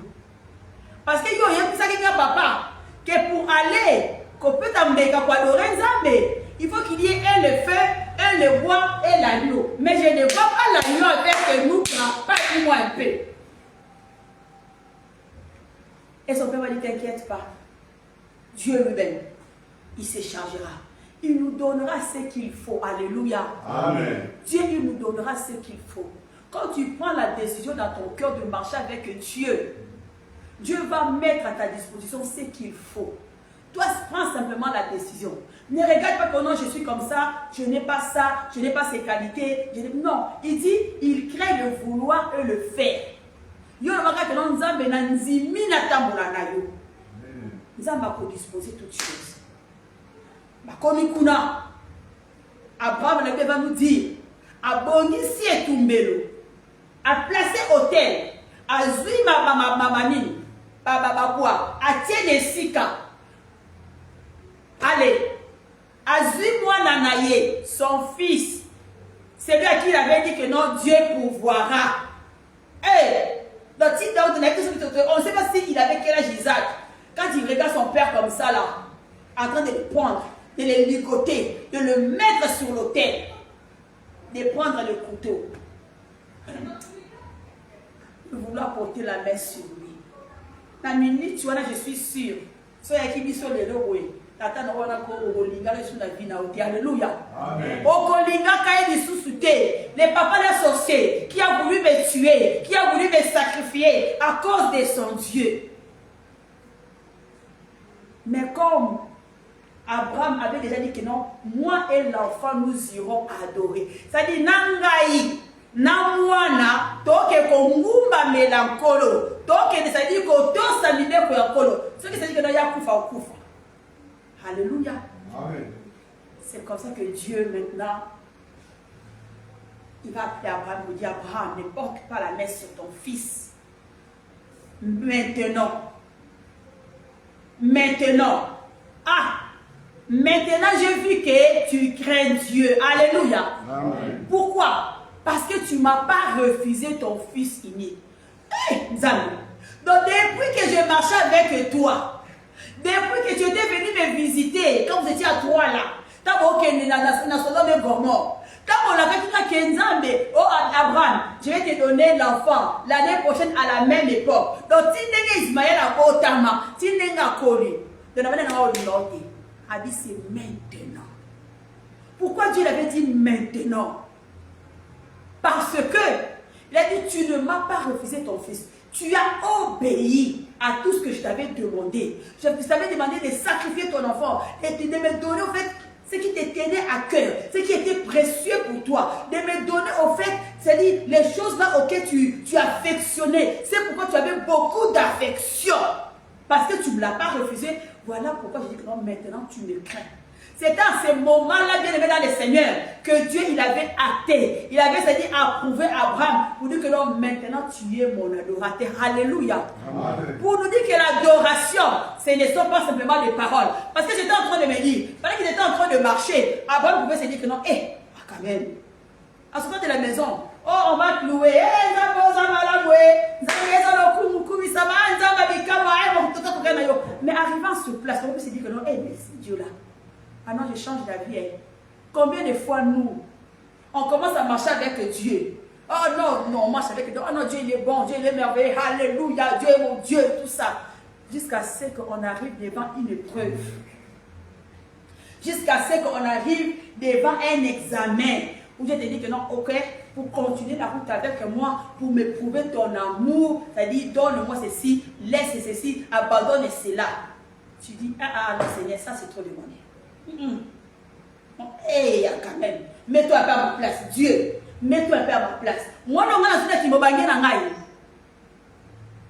Parce que il y a ça qui dit papa, que pour aller, qu'on peut t'amener à adorer Nzambe, il faut qu'il y ait un le feu, un le bois et l'agneau. Mais je ne vois pas l'agneau avec nous, pas dis-moi un peu. Et son père m'a dit, t'inquiète pas. Dieu lui-même, il se chargera. Il nous donnera ce qu'il faut. Alléluia. Amen. Dieu, il nous donnera ce qu'il faut. Quand tu prends la décision dans ton cœur de marcher avec Dieu, Dieu va mettre à ta disposition ce qu'il faut. Toi, prends simplement la décision. Ne regarde pas que non, je suis comme ça, je n'ai pas ça, je n'ai pas ces qualités. Non, il dit, il crée le vouloir et le faire. Yo na maka que non Nzambe na nzimi na tambola na yo. Nzambe a disposer toutes choses. Bakomi kuna Abraham va nous dire abongisi etumbelo, a placé hôtel, a zui mamani, babababwa, a tie des sika. Allez, a zui mwana naye, son fils. C'est lui à qui il avait dit que non, Dieu pourvoira. Hey! Donc, on ne sait pas s'il avait quel âge Isaac. Quand il regarde son père comme ça, là, en train de le prendre, de le ligoter, de le mettre sur l'autel, de prendre le couteau, de vouloir porter la main sur lui. La minute, tu vois, là, je suis sûr, soyez qui sont les deux. Alléluia. Les papas des sorciers qui a voulu me tuer, qui a voulu me sacrifier à cause de son Dieu. Mais comme Abraham avait déjà dit que non, moi et l'enfant nous irons adorer. C'est-à-dire, Nangaï, Namwana, Toke Kongumba Melankolo, Toke, c'est-à-dire que tout samide Koyakolo. Ce qui s'agit que nous avons Koufa ou Koufa. Alléluia. Amen. C'est comme ça que Dieu maintenant, il va appeler Abraham pour dire, Abraham, ne porte pas la main sur ton fils. Maintenant, j'ai vu que tu crains Dieu. Alléluia. Amen. Pourquoi? Parce que tu ne m'as pas refusé ton fils unique. Hey, Nzambe. Donc depuis que je marchais avec toi, depuis que tu étais venu me visiter, quand vous étiez à trois là, quand Abraham, je vais te donner l'enfant l'année prochaine à la même époque. Donc, si Ismaël a Otama, si Nenga Koli, de la manière dont on a dit c'est maintenant. Pourquoi Dieu l'avait dit maintenant? Parce que il a dit tu ne m'as pas refusé ton fils. Tu as obéi à tout ce que je t'avais demandé. Je t'avais demandé de sacrifier ton enfant et de me donner au fait ce qui te tenait à cœur, ce qui était précieux pour toi, de me donner au fait, c'est-à-dire les choses là auxquelles tu affectionnais. C'est pourquoi tu avais beaucoup d'affection. Parce que tu ne me l'as pas refusé. Voilà pourquoi je dis que non, maintenant tu me crains. C'est dans ces moments-là, bien aimé dans le Seigneur, que Dieu, il avait acté, il avait, c'est-à-dire, approuvé Abraham pour dire que non, maintenant tu es mon adorateur. Alléluia. Amen. Pour nous dire que l'adoration, ce ne sont pas simplement des paroles. Parce que j'étais en train de me dire, pendant qu'il était en train de marcher, Abraham pouvait se dire que non, quand même, en sortant de la maison, on va te louer, mais arrivant sur place, on peut se dire que non, mais c'est Dieu là. Ah non, je change la vie. Combien de fois nous, on commence à marcher avec Dieu. Oh non, on marche avec Dieu. Oh non, Dieu il est bon, Dieu il est merveilleux. Alléluia, Dieu est mon Dieu, tout ça. Jusqu'à ce qu'on arrive devant une épreuve. Jusqu'à ce qu'on arrive devant un examen. Où Dieu te dit que non, ok, pour continuer la route avec moi, pour me prouver ton amour, c'est-à-dire donne-moi ceci, laisse ceci, abandonne cela. Tu dis, non Seigneur, ça c'est trop demandé. Quand même, mets-toi un peu à ma place, Dieu, mets-toi un peu à ma place. Moi, non,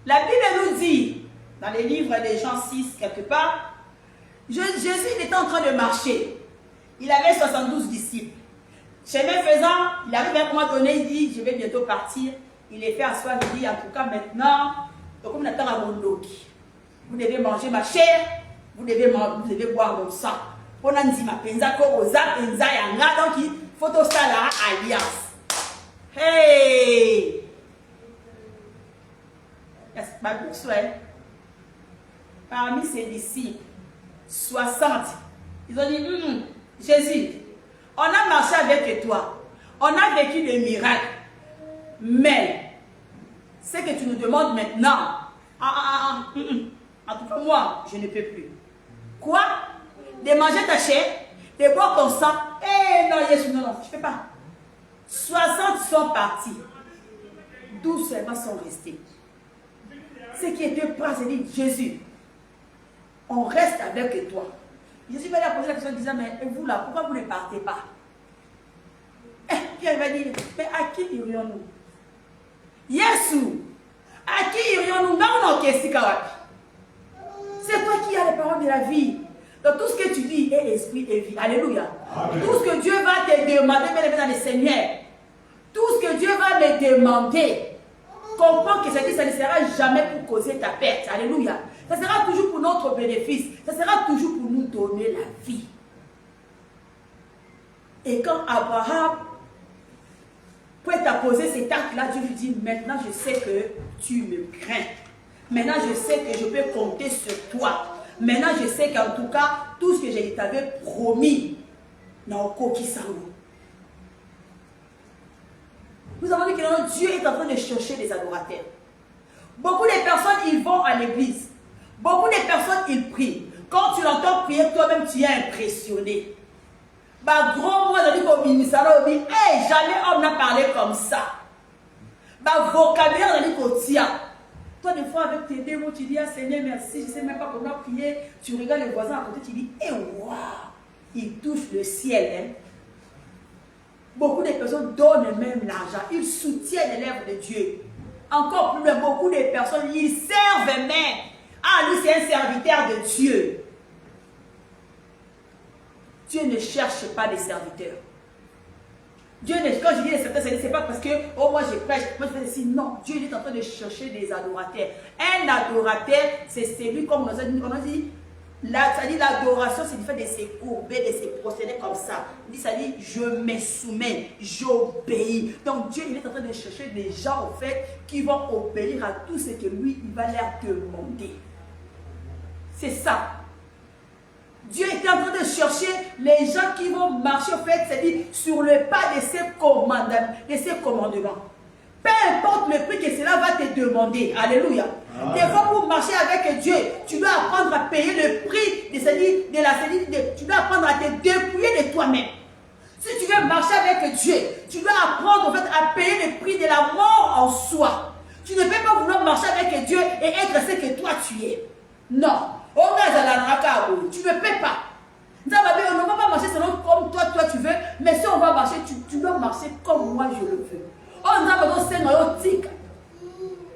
la Bible nous dit, dans les livres de Jean 6, quelque part, Jésus il était en train de marcher. Il avait 72 disciples. Chemin faisant, il arrive à un moment donné, il dit, je vais bientôt partir. Il les fait asseoir, il dit, en tout cas maintenant, comme on attend à mon dos, vous devez manger ma chair, vous devez boire mon sang. On a dit ma penza ko oza penza yanga donc il faut tout ça là alliance. Hey! Est-ce pas bien souhait? Parmi ses disciples, 60, ils ont dit Jésus, on a marché avec toi, on a vécu des miracles, mais ce que tu nous demandes maintenant, en tout cas moi, je ne peux plus. Quoi? De manger ta chair, de boire ton sang. Non, Jésus, non, je ne peux pas. 60 sont partis. 12 seulement sont restés. Ce qui était prêt, c'est dit, Jésus, on reste avec toi. Jésus va lui poser la question en disant, mais vous là, pourquoi vous ne partez pas? Pierre va dire, mais à qui irions-nous? Jésus, à qui irions-nous? C'est toi qui as les paroles de la vie. Donc tout ce que tu dis est esprit et vie. Alléluia. Amen. Tout ce que Dieu va te demander, bien dans le Seigneur, tout ce que Dieu va me demander, comprends que ça ne sera jamais pour causer ta perte. Alléluia. Ça sera toujours pour notre bénéfice. Ça sera toujours pour nous donner la vie. Et quand Abraham peut t'apposer cet acte-là, Dieu lui dit, maintenant je sais que tu me crains. Maintenant je sais que je peux compter sur toi. Maintenant, je sais qu'en tout cas, tout ce que je t'avais promis, n'a aucun sens. Nous avons dit que Dieu est en train de chercher des adorateurs. Beaucoup de personnes, ils vont à l'église. Beaucoup de personnes, ils prient. Quand tu l'entends prier, toi-même, tu es impressionné. Bah, gros, moi, j'ai dit qu'au ministère, jamais homme n'a parlé comme ça. Bah, vocabulaire, j'ai dit qu'au tient. Toi, des fois, avec tes démons, tu dis, ah Seigneur, merci, je ne sais même pas comment prier. Tu regardes les voisins à côté, tu dis, waouh, ils touchent le ciel. Hein? Beaucoup de personnes donnent même l'argent. Ils soutiennent l'œuvre de Dieu. Encore plus, beaucoup de personnes, ils servent même. Ah, lui, c'est un serviteur de Dieu. Dieu ne cherche pas des serviteurs. Dieu, quand je dis les serviteurs, ce n'est pas parce que, oh, moi je prêche, moi je fais ceci. Non, Dieu il est en train de chercher des adorateurs. Un adorateur, c'est celui, comme on a dit, c'est-à-dire l'adoration, c'est le fait de se courber, de se procéder comme ça. Il dit, ça dit, je me soumets, j'obéis. Donc Dieu, il est en train de chercher des gens, au fait, qui vont obéir à tout ce que lui, il va leur demander. C'est ça. Dieu était en train de chercher les gens qui vont marcher, au fait, c'est-à-dire sur le pas de ses commandements. Peu importe le prix que cela va te demander. Alléluia. Amen. Des fois, pour marcher avec Dieu, tu dois apprendre à payer le prix tu dois apprendre à te dépouiller de toi-même. Si tu veux marcher avec Dieu, tu dois apprendre en fait, à payer le prix de la mort en soi. Tu ne peux pas vouloir marcher avec Dieu et être ce que toi tu es. Non. Tu ne peux pas. On ne va pas marcher selon comme toi tu veux, mais si on va marcher, tu dois marcher comme moi je le veux.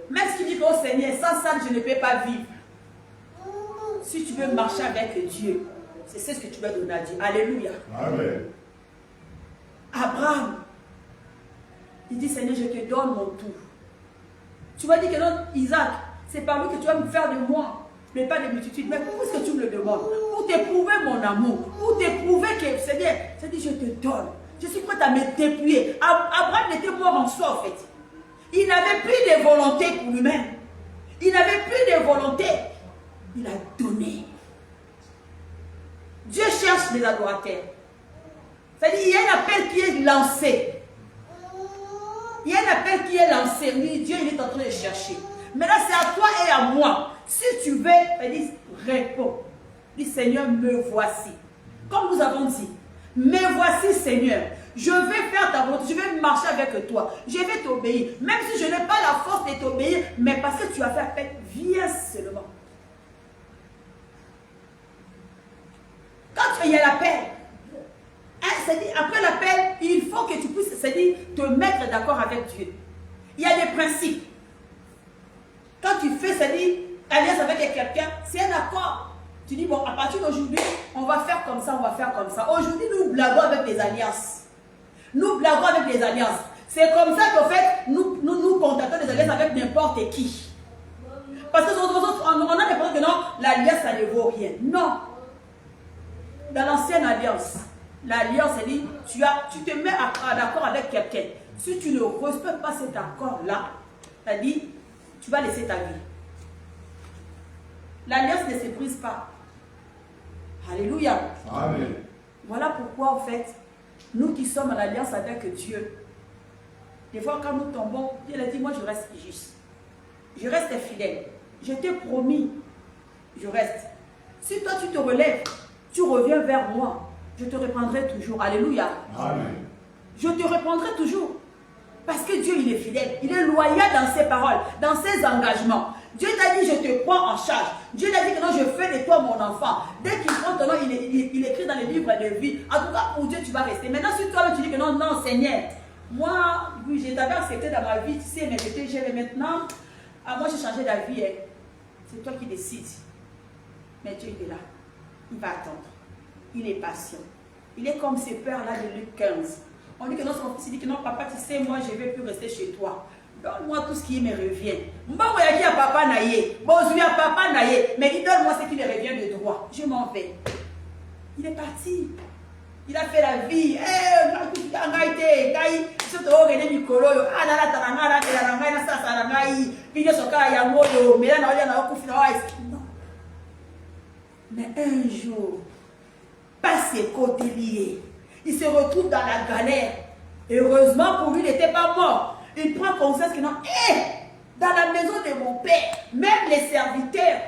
Même si tu dis que Seigneur, sans ça je ne peux pas vivre. Si tu veux marcher avec Dieu, c'est ce que tu vas donner à Dieu. Alléluia. Amen. Abraham, il dit Seigneur, je te donne mon tout. Tu vas dire que non, Isaac, c'est par lui que tu vas me faire de moi, mais pas de multitude. Mais pourquoi est-ce que tu me le demandes? Pour t'éprouver mon amour, pour t'éprouver que Seigneur, c'est dit je te donne. Je suis prête à me dépouiller. Abraham était mort en soi en fait. Il n'avait plus de volonté pour lui-même. Il n'avait plus de volonté. Il a donné. Dieu cherche les adorateurs. C'est-à-dire, il y a un appel qui est lancé. Il y a un appel qui est lancé. Oui, Dieu, il est en train de chercher. Maintenant, c'est à toi et à moi. Si tu veux, dis, réponds. Dis, Seigneur, me voici. Comme nous avons dit, me voici, Seigneur. Je vais faire ta volonté. Je vais marcher avec toi. Je vais t'obéir. Même si je n'ai pas la force de t'obéir, mais parce que tu as fait appel, viens seulement. Quand il y a l'appel, après l'appel, il faut que tu puisses te mettre d'accord avec Dieu. Il y a des principes. Quand tu fais alliance avec quelqu'un, c'est un accord. Tu dis, bon, à partir d'aujourd'hui, on va faire comme ça, on va faire comme ça. Aujourd'hui, nous blaguons avec les alliances. Nous blaguons avec les alliances. C'est comme ça qu'en fait, nous contactons des alliances avec n'importe qui. Parce que on a l'impression que non, l'alliance, ça ne vaut rien. Non. Dans l'ancienne alliance, l'alliance, elle dit, tu te mets d'accord avec quelqu'un. Si tu ne respectes pas cet accord-là, elle dit, tu vas laisser ta vie. L'alliance ne se brise pas. Alléluia. Amen. Voilà pourquoi, en fait, nous qui sommes en alliance avec Dieu, des fois quand nous tombons, Dieu a dit, moi je reste juste. Je reste fidèle. Je t'ai promis, je reste. Si toi tu te relèves, tu reviens vers moi, je te reprendrai toujours. Alléluia. Amen. Je te reprendrai toujours. Parce que Dieu, il est fidèle. Il est loyal dans ses paroles, dans ses engagements. Dieu t'a dit, je te prends en charge. Dieu t'a dit que non, je fais de toi mon enfant. Dès qu'il prend ton nom, il écrit dans le livre de vie. En tout cas, pour Dieu, tu vas rester. Maintenant, si toi, tu dis que non, non, Seigneur, moi, oui, je t'avais accepté dans ma vie, tu sais, mais j'ai maintenant, moi, j'ai changé d'avis. Hein. C'est toi qui décides. Mais Dieu, il est là. Il va attendre. Il est patient. Il est comme ces pères-là de Luc 15. On dit que non, son fils dit que non, papa, tu sais, moi, je ne vais plus rester chez toi. Donne-moi tout ce qui me revient. Papa mais dis, donne-moi ce qui me revient de droit. Je m'en vais. Il est parti. Il a fait la vie. Mais un jour, pas ses côtés liés. Il se retrouve dans la galère. Heureusement pour lui, il n'était pas mort. Il prend conscience que non, dans la maison de mon père, même les serviteurs,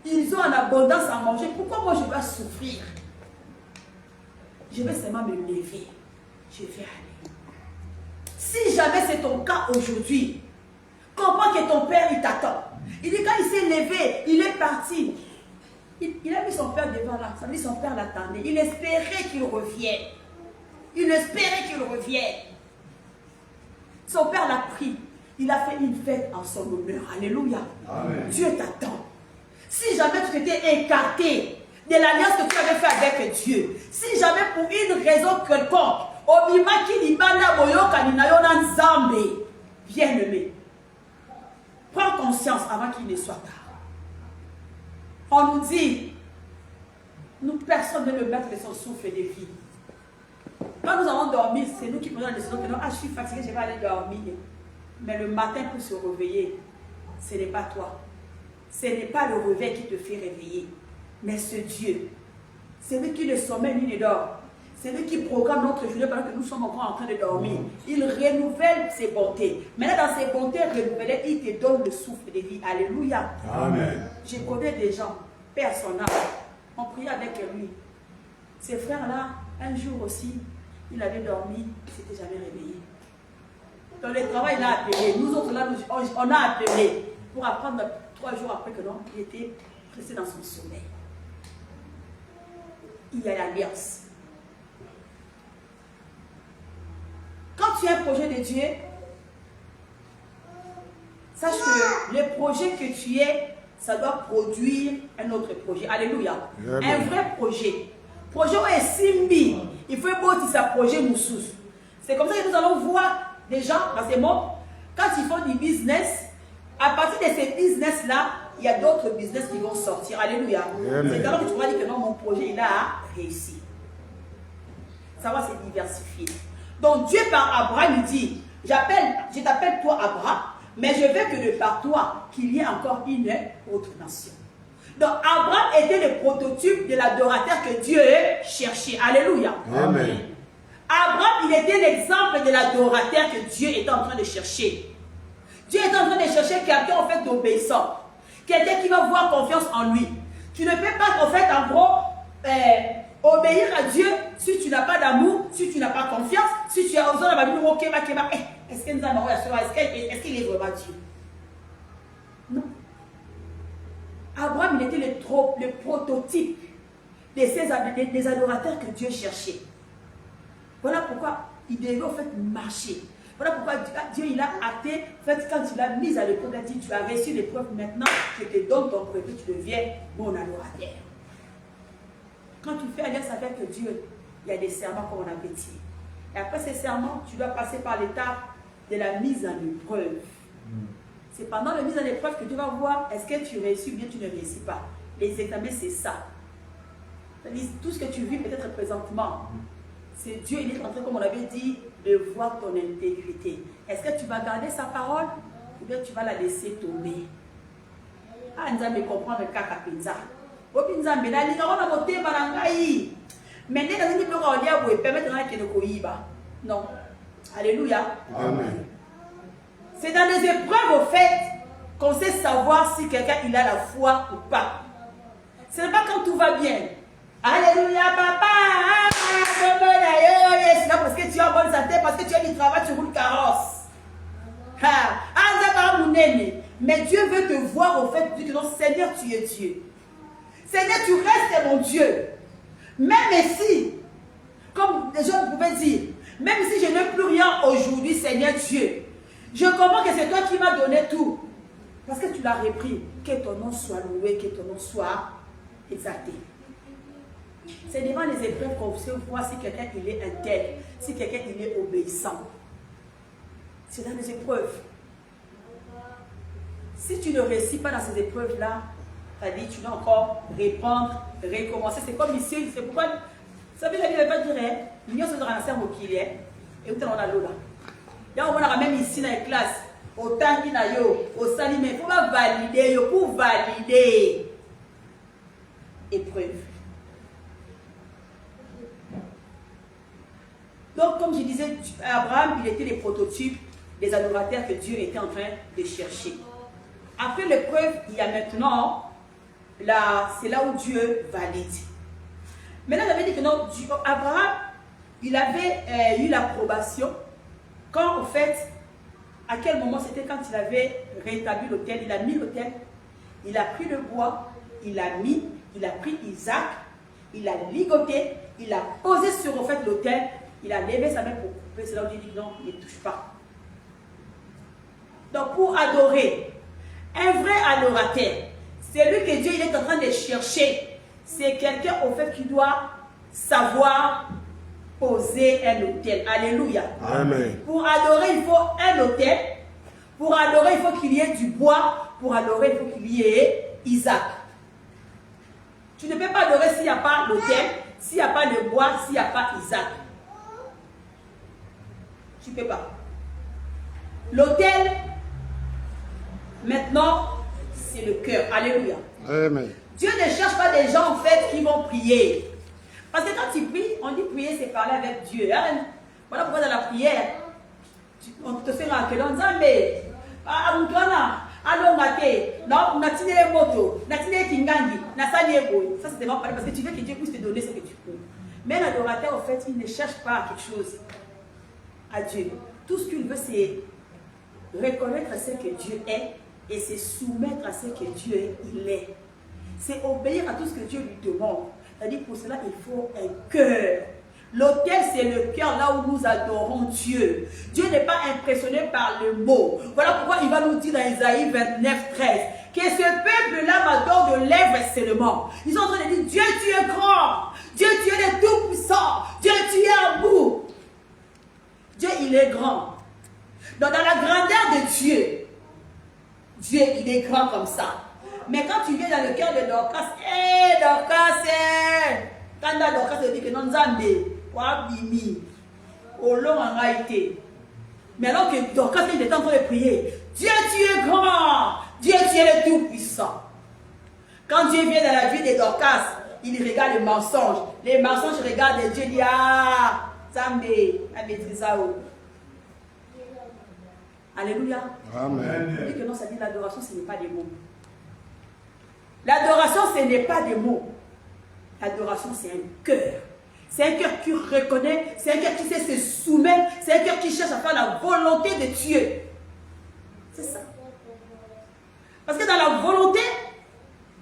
ils ont en abondance à manger. Pourquoi moi je dois souffrir? Je vais seulement me lever. Je vais aller. Si jamais c'est ton cas aujourd'hui, comprends que ton père, il t'attend. Il dit quand il s'est levé, il est parti. Il a mis son père devant là. Ça veut dire son père l'attendait. Il espérait qu'il revienne. Il espérait qu'il revienne. Son père l'a pris. Il a fait une fête en son honneur. Alléluia. Amen. Dieu t'attend. Si jamais tu t'étais écarté de l'alliance que tu avais fait avec Dieu, si jamais pour une raison quelconque, bien-aimé, prends conscience avant qu'il ne soit tard. On nous dit, nous personne ne le mettre de son souffle de vie. Quand nous allons dormir, c'est nous qui prenons la décision que non, je suis fatigué, je vais aller dormir. Mais le matin pour se réveiller, ce n'est pas toi. Ce n'est pas le réveil qui te fait réveiller, mais ce Dieu. C'est lui qui ne sommeille ni ne dort. C'est lui qui programme notre journée pendant que nous sommes encore en train de dormir. Il renouvelle ses bontés. Maintenant, dans ses bontés renouvelées, il te donne le souffle de vie. Alléluia. Amen. Je connais des gens, père son âme, on priait avec lui. Ces frères-là, un jour aussi, il avait dormi, il ne s'était jamais réveillé. Dans le travail, il a appelé. Nous autres, là, on a appelé pour apprendre 3 jours après que l'homme était resté dans son sommeil. Il y a l'alliance. Quand tu as un projet de Dieu, sache que le projet que tu es, ça doit produire un autre projet. Alléluia. Amen. Un vrai projet. Projet où est Simbi. Il faut bâtir sa projet Moussous. C'est comme ça que nous allons voir des gens dans ces mondes, quand ils font du business, à partir de ces business-là, il y a d'autres business qui vont sortir. Alléluia. C'est alors que tu vas dire que non, mon projet, il a réussi. Ça va se diversifier. Donc Dieu par Abraham, il dit, je t'appelle toi Abraham, mais je veux que de par toi, qu'il y ait encore une autre nation. Donc Abraham était le prototype de l'adorateur que Dieu cherchait. Alléluia. Amen. Abraham, il était l'exemple de l'adorateur que Dieu était en train de chercher. Dieu est en train de chercher quelqu'un en fait d'obéissant. Quelqu'un qui va avoir confiance en lui. Tu ne peux pas en fait en gros obéir à Dieu si tu n'as pas d'amour, si tu n'as pas confiance, si tu as besoin de est-ce qu'il est vraiment Dieu? Non. Abraham, il était le prototype des adorateurs que Dieu cherchait. Voilà pourquoi il devait en fait marcher. Voilà pourquoi Dieu il a acté, en fait, quand il a mis à l'épreuve, il a dit, tu as reçu l'épreuve, maintenant je te donne ton brevet, tu deviens mon adorateur. Quand tu fais alliance avec Dieu, il y a des serments qu'on a dit. Et après ces serments, tu dois passer par l'étape de la mise en épreuve. C'est pendant la mise en épreuve que tu vas voir, est-ce que tu réussis ou bien tu ne réussis pas. Les examens, c'est ça. Tout ce que tu vis peut-être présentement, c'est Dieu, il est en train, comme on l'avait dit, de voir ton intégrité. Est-ce que tu vas garder sa parole ou bien tu vas la laisser tomber? Ah, nous allons comprendre le cas Kapinza. Non. Alléluia. Amen. C'est dans les épreuves, au fait, qu'on sait savoir si quelqu'un il a la foi ou pas. Ce n'est pas quand tout va bien. Alléluia, papa. C'est là parce que tu as bonne santé, parce que tu as du travail, tu roules carrosse. Mais Dieu veut te voir au fait, que non, Seigneur, tu es Dieu. Seigneur, tu restes mon Dieu. Même si, comme les gens pouvaient dire, même si je n'ai plus rien aujourd'hui, Seigneur Dieu, je comprends que c'est toi qui m'as donné tout. Parce que tu l'as repris. Que ton nom soit loué, que ton nom soit exalté. C'est devant les épreuves qu'on sait voir si quelqu'un il est intègre, si quelqu'un il est obéissant. C'est dans les épreuves. Si tu ne réussis pas dans ces épreuves-là, c'est-à-dire tu dois encore répondre, recommencer. C'est comme ici, c'est pourquoi, vous savez, la Bible ne veut pas dire, l'union se doit lancer au qu'il est, et où on a l'eau là. Il y a un même ici dans les classes, autant qu'il y a au salimé, il faut pas valider, pour valider. Épreuve. Donc, comme je disais, Abraham, il était le prototype des adorateurs que Dieu était en train de chercher. Après l'épreuve, il y a maintenant, c'est là où Dieu valide. Maintenant, j'avais dit que non, Abraham, il avait eu l'approbation quand, en fait, à quel moment c'était quand il avait rétabli l'autel, il a mis l'autel, il a pris le bois, il a pris Isaac, il a ligoté, il a posé sur en fait l'autel, il a levé sa main pour couper, c'est là où il dit non, il ne touche pas. Donc pour adorer, un vrai adorateur, c'est lui que Dieu il est en train de chercher, c'est quelqu'un au fait qui doit savoir poser un autel. Alléluia. Amen. Pour adorer, il faut un autel. Pour adorer, il faut qu'il y ait du bois. Pour adorer, il faut qu'il y ait Isaac. Tu ne peux pas adorer s'il n'y a pas l'autel, s'il n'y a pas le bois, s'il n'y a pas Isaac. Tu ne peux pas. L'autel, maintenant, c'est le cœur. Alléluia. Amen. Dieu ne cherche pas des gens en fait qui vont prier. Parce que quand tu pries, on dit prier, c'est parler avec Dieu. Hein? Voilà pourquoi dans la prière, on te fait rappeler, on dit, mais, ça c'est vraiment parler parce que tu veux que Dieu puisse te donner ce que tu peux. Mais l'adorateur, en fait, il ne cherche pas quelque chose à Dieu. Tout ce qu'il veut, c'est reconnaître ce que Dieu est et se soumettre à ce que Dieu est. C'est obéir à tout ce que Dieu lui demande. C'est-à-dire pour cela, il faut un cœur. L'autel, c'est le cœur là où nous adorons Dieu. Dieu n'est pas impressionné par le mot. Voilà pourquoi il va nous dire dans Isaïe 29, 13 que ce peuple-là m'adore de lèvres seulement. Ils sont en train de dire, Dieu, tu es grand. Dieu, tu es le tout-puissant. Dieu, tu es amour. Dieu, il est grand. Donc, dans la grandeur de Dieu, Dieu, il est grand comme ça. Mais quand tu viens dans le cœur de Dorcas, Dorcas, quand Dorcas te dit que non, Nzambe, Wabimi, Olong en été. Mais alors que Dorcas était en train de prier, Dieu, tu es grand, Dieu, tu es le tout-puissant. Quand Dieu vient dans la vie de Dorcas, il regarde les mensonges. Les mensonges regardent Dieu, dit, ah, Nzambe, la maîtrise. Alléluia. Amen. Il dit que non, ça dit l'adoration, ce n'est pas des mots. L'adoration, ce n'est pas des mots. L'adoration, c'est un cœur. C'est un cœur qui reconnaît, c'est un cœur qui sait se soumettre, c'est un cœur qui cherche à faire la volonté de Dieu. C'est ça. Parce que dans la volonté,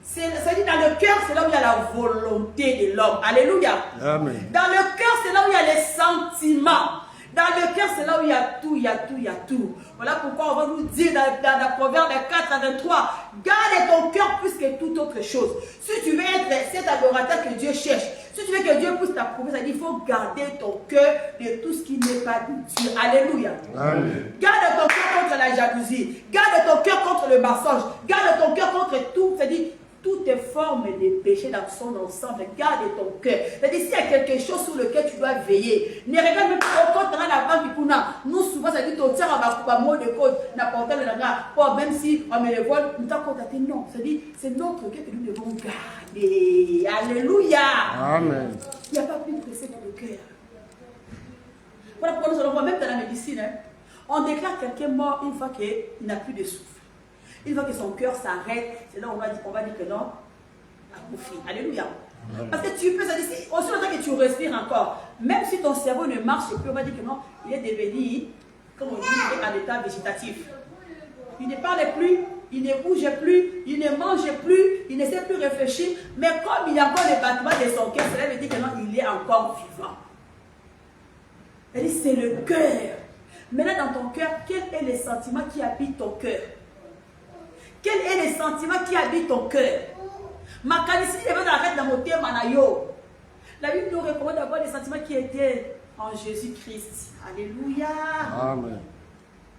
c'est-à-dire dans le cœur, c'est là où il y a la volonté de l'homme. Alléluia. Amen. Dans le cœur, c'est là où il y a les sentiments. Dans le cœur, c'est là où il y a tout, il y a tout, il y a tout. Voilà pourquoi on va nous dire dans le Proverbe 4 à 23, garde ton cœur plus que toute autre chose. Si tu veux être cet adorateur que Dieu cherche, si tu veux que Dieu puisse t'approuver, ça dit il faut garder ton cœur de tout ce qui n'est pas de Dieu. Alléluia. Amen. Garde ton cœur contre la jalousie. Garde ton cœur contre le mensonge. Garde ton cœur contre tout. C'est-à-dire toutes formes de péché dans son ensemble. Garde ton cœur. C'est-à-dire s'il y a quelque chose sur lequel tu dois veiller, ne regarde même pas quand tu as la banque qui nous souvent ça dit ton tiers à mot de code n'importe quel endroit. Même si on me le vole, nous t'as contacté. Non, c'est notre cœur que nous devons garder. Alléluia. Amen. Il n'y a pas plus pressé que le cœur. Voilà pourquoi nous allons voir même dans la médecine. On déclare quelqu'un mort une fois qu'il n'a plus de souffle. Une fois que son cœur s'arrête, c'est là où on va dire que non, à profit. Alléluia. Parce que tu peux, ça dit, aussi longtemps que tu respires encore, même si ton cerveau ne marche plus, on va dire que non, il est devenu, comme on dit, il est en état végétatif. Il ne parle plus, il ne bouge plus, il ne mange plus, il ne sait plus réfléchir, mais comme il y a encore le battement de son cœur, cela veut dire que non, il est encore vivant. C'est le cœur. Maintenant, dans ton cœur, quel est le sentiment qui habite ton cœur? Quel est le sentiment qui habite ton cœur? Ma qualité est dans la tête de mon thème manayo. La Bible nous recommande d'avoir des sentiments qui étaient en Jésus-Christ. Alléluia. Amen.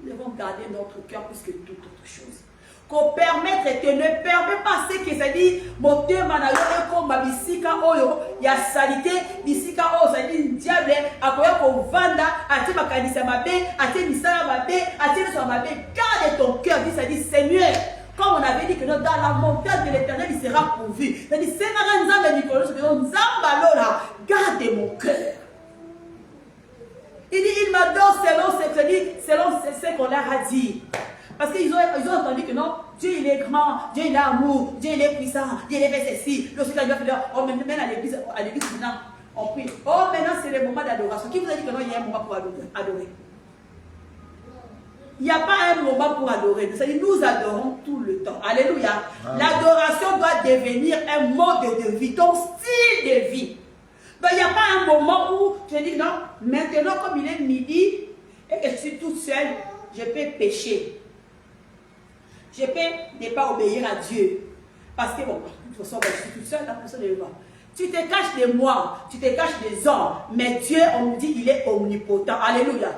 Nous devons garder notre cœur plus que toute autre chose. Qu'on permette et que ne permet pas ce que ça dit. Mon thème manayo est comme ma bisika oyo. Il y a salité. Bisika oyo, ça dit diable. Après qu'on vanda, à ma qualité ma bé, à tes misala ma bé, à tes sur ma bé. Garde ton cœur. Ça dit Seigneur. Comme on avait dit que dans la montagne de l'Éternel, il sera pourvu. C'est-à-dire, garde mon cœur. Il dit, il m'adore selon ce qu'on leur a dit. Parce qu'ils ont entendu que non, Dieu il est grand, Dieu il est amour, Dieu il est puissant, Dieu il est fait ceci. Lorsqu'il va faire, oh, maintenant à l'église maintenant, on prie. Oh, maintenant c'est le moment d'adoration. Qui vous a dit que non, il y a un moment pour adorer? Il n'y a pas un moment pour adorer. C'est-à-dire, nous adorons tout le temps. Alléluia. L'adoration doit devenir un mode de vie, ton style de vie. Donc, il n'y a pas un moment où je dis non, maintenant, comme il est midi et que je suis toute seule, je peux pécher. Je peux ne pas obéir à Dieu. Parce que, bon, de toute façon, je suis toute seule, la personne ne le voit. Tu te caches de moi, tu te caches des hommes, mais Dieu, on nous dit, il est omnipotent. Alléluia.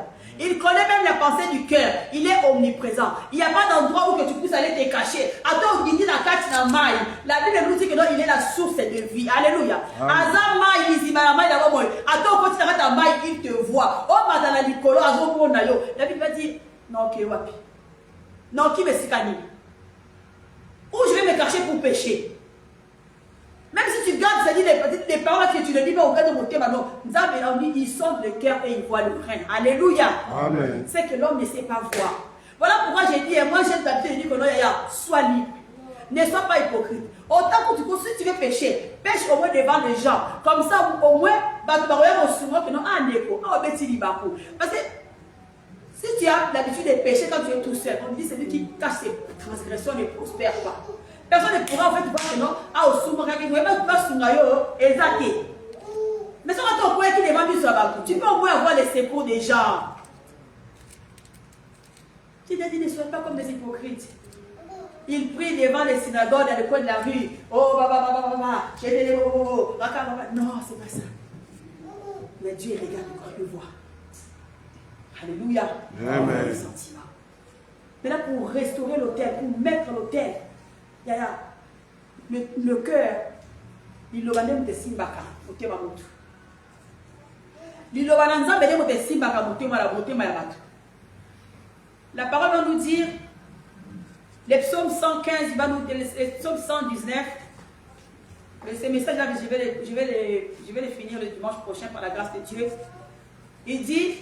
Il connaît même la pensée du cœur. Il est omniprésent. Il n'y a pas d'endroit où que tu puisses aller te cacher. Attends, il dit la carte dans maille. La Bible nous dit que non, il est la source de vie. Alléluia. Azam maille, il dit, ma maille d'abord moi. Attends, quand tu t'arrêtes ta maille, il te voit. Oh, madame Nicolo, azam pour nayo. La Bible va dire, non, ok, wapi. Non, qui me sikani. Où je vais me cacher pour pécher? Même si tu gardes, c'est-à-dire les paroles que tu ne dis pas au cas de mon thème, il sonde le cœur et il voit le rein. Alléluia. Amen. C'est que l'homme ne sait pas voir. Voilà pourquoi j'ai dit, et moi j'ai d'habitude de dire que non, sois libre. Ne sois pas hypocrite. Autant que si tu veux pécher, pêche au moins devant les gens. Comme ça, au moins, tu vas souvent que non, parce que Si tu as l'habitude de pécher quand tu es tout seul, on dit c'est lui qui cache ses transgressions ne prospère pas. Personne ne pourra en fait voir que non, ah, au soumara, qui ne pas sungayo, exacté. Mais si on a ton coin qui est vendu sur la banque, tu peux au moins avoir les secours des gens. Tu te dis, ne sois pas comme des hypocrites. Ils prient devant les synagogues dans le coin de la rue. Oh, non, c'est pas ça. Mais Dieu regarde quand il voit. Alléluia. Amen. Les sentiments. Maintenant, pour restaurer l'autel, pour mettre l'autel, il y a le cœur. L'ilobandem te simbaka, motema motu. L'ilobandem bedem te simbaka, motema la batu. La parole va nous dire, les psaumes 115, les psaumes 119, ces messages-là, je vais les finir le dimanche prochain par la grâce de Dieu. Il dit,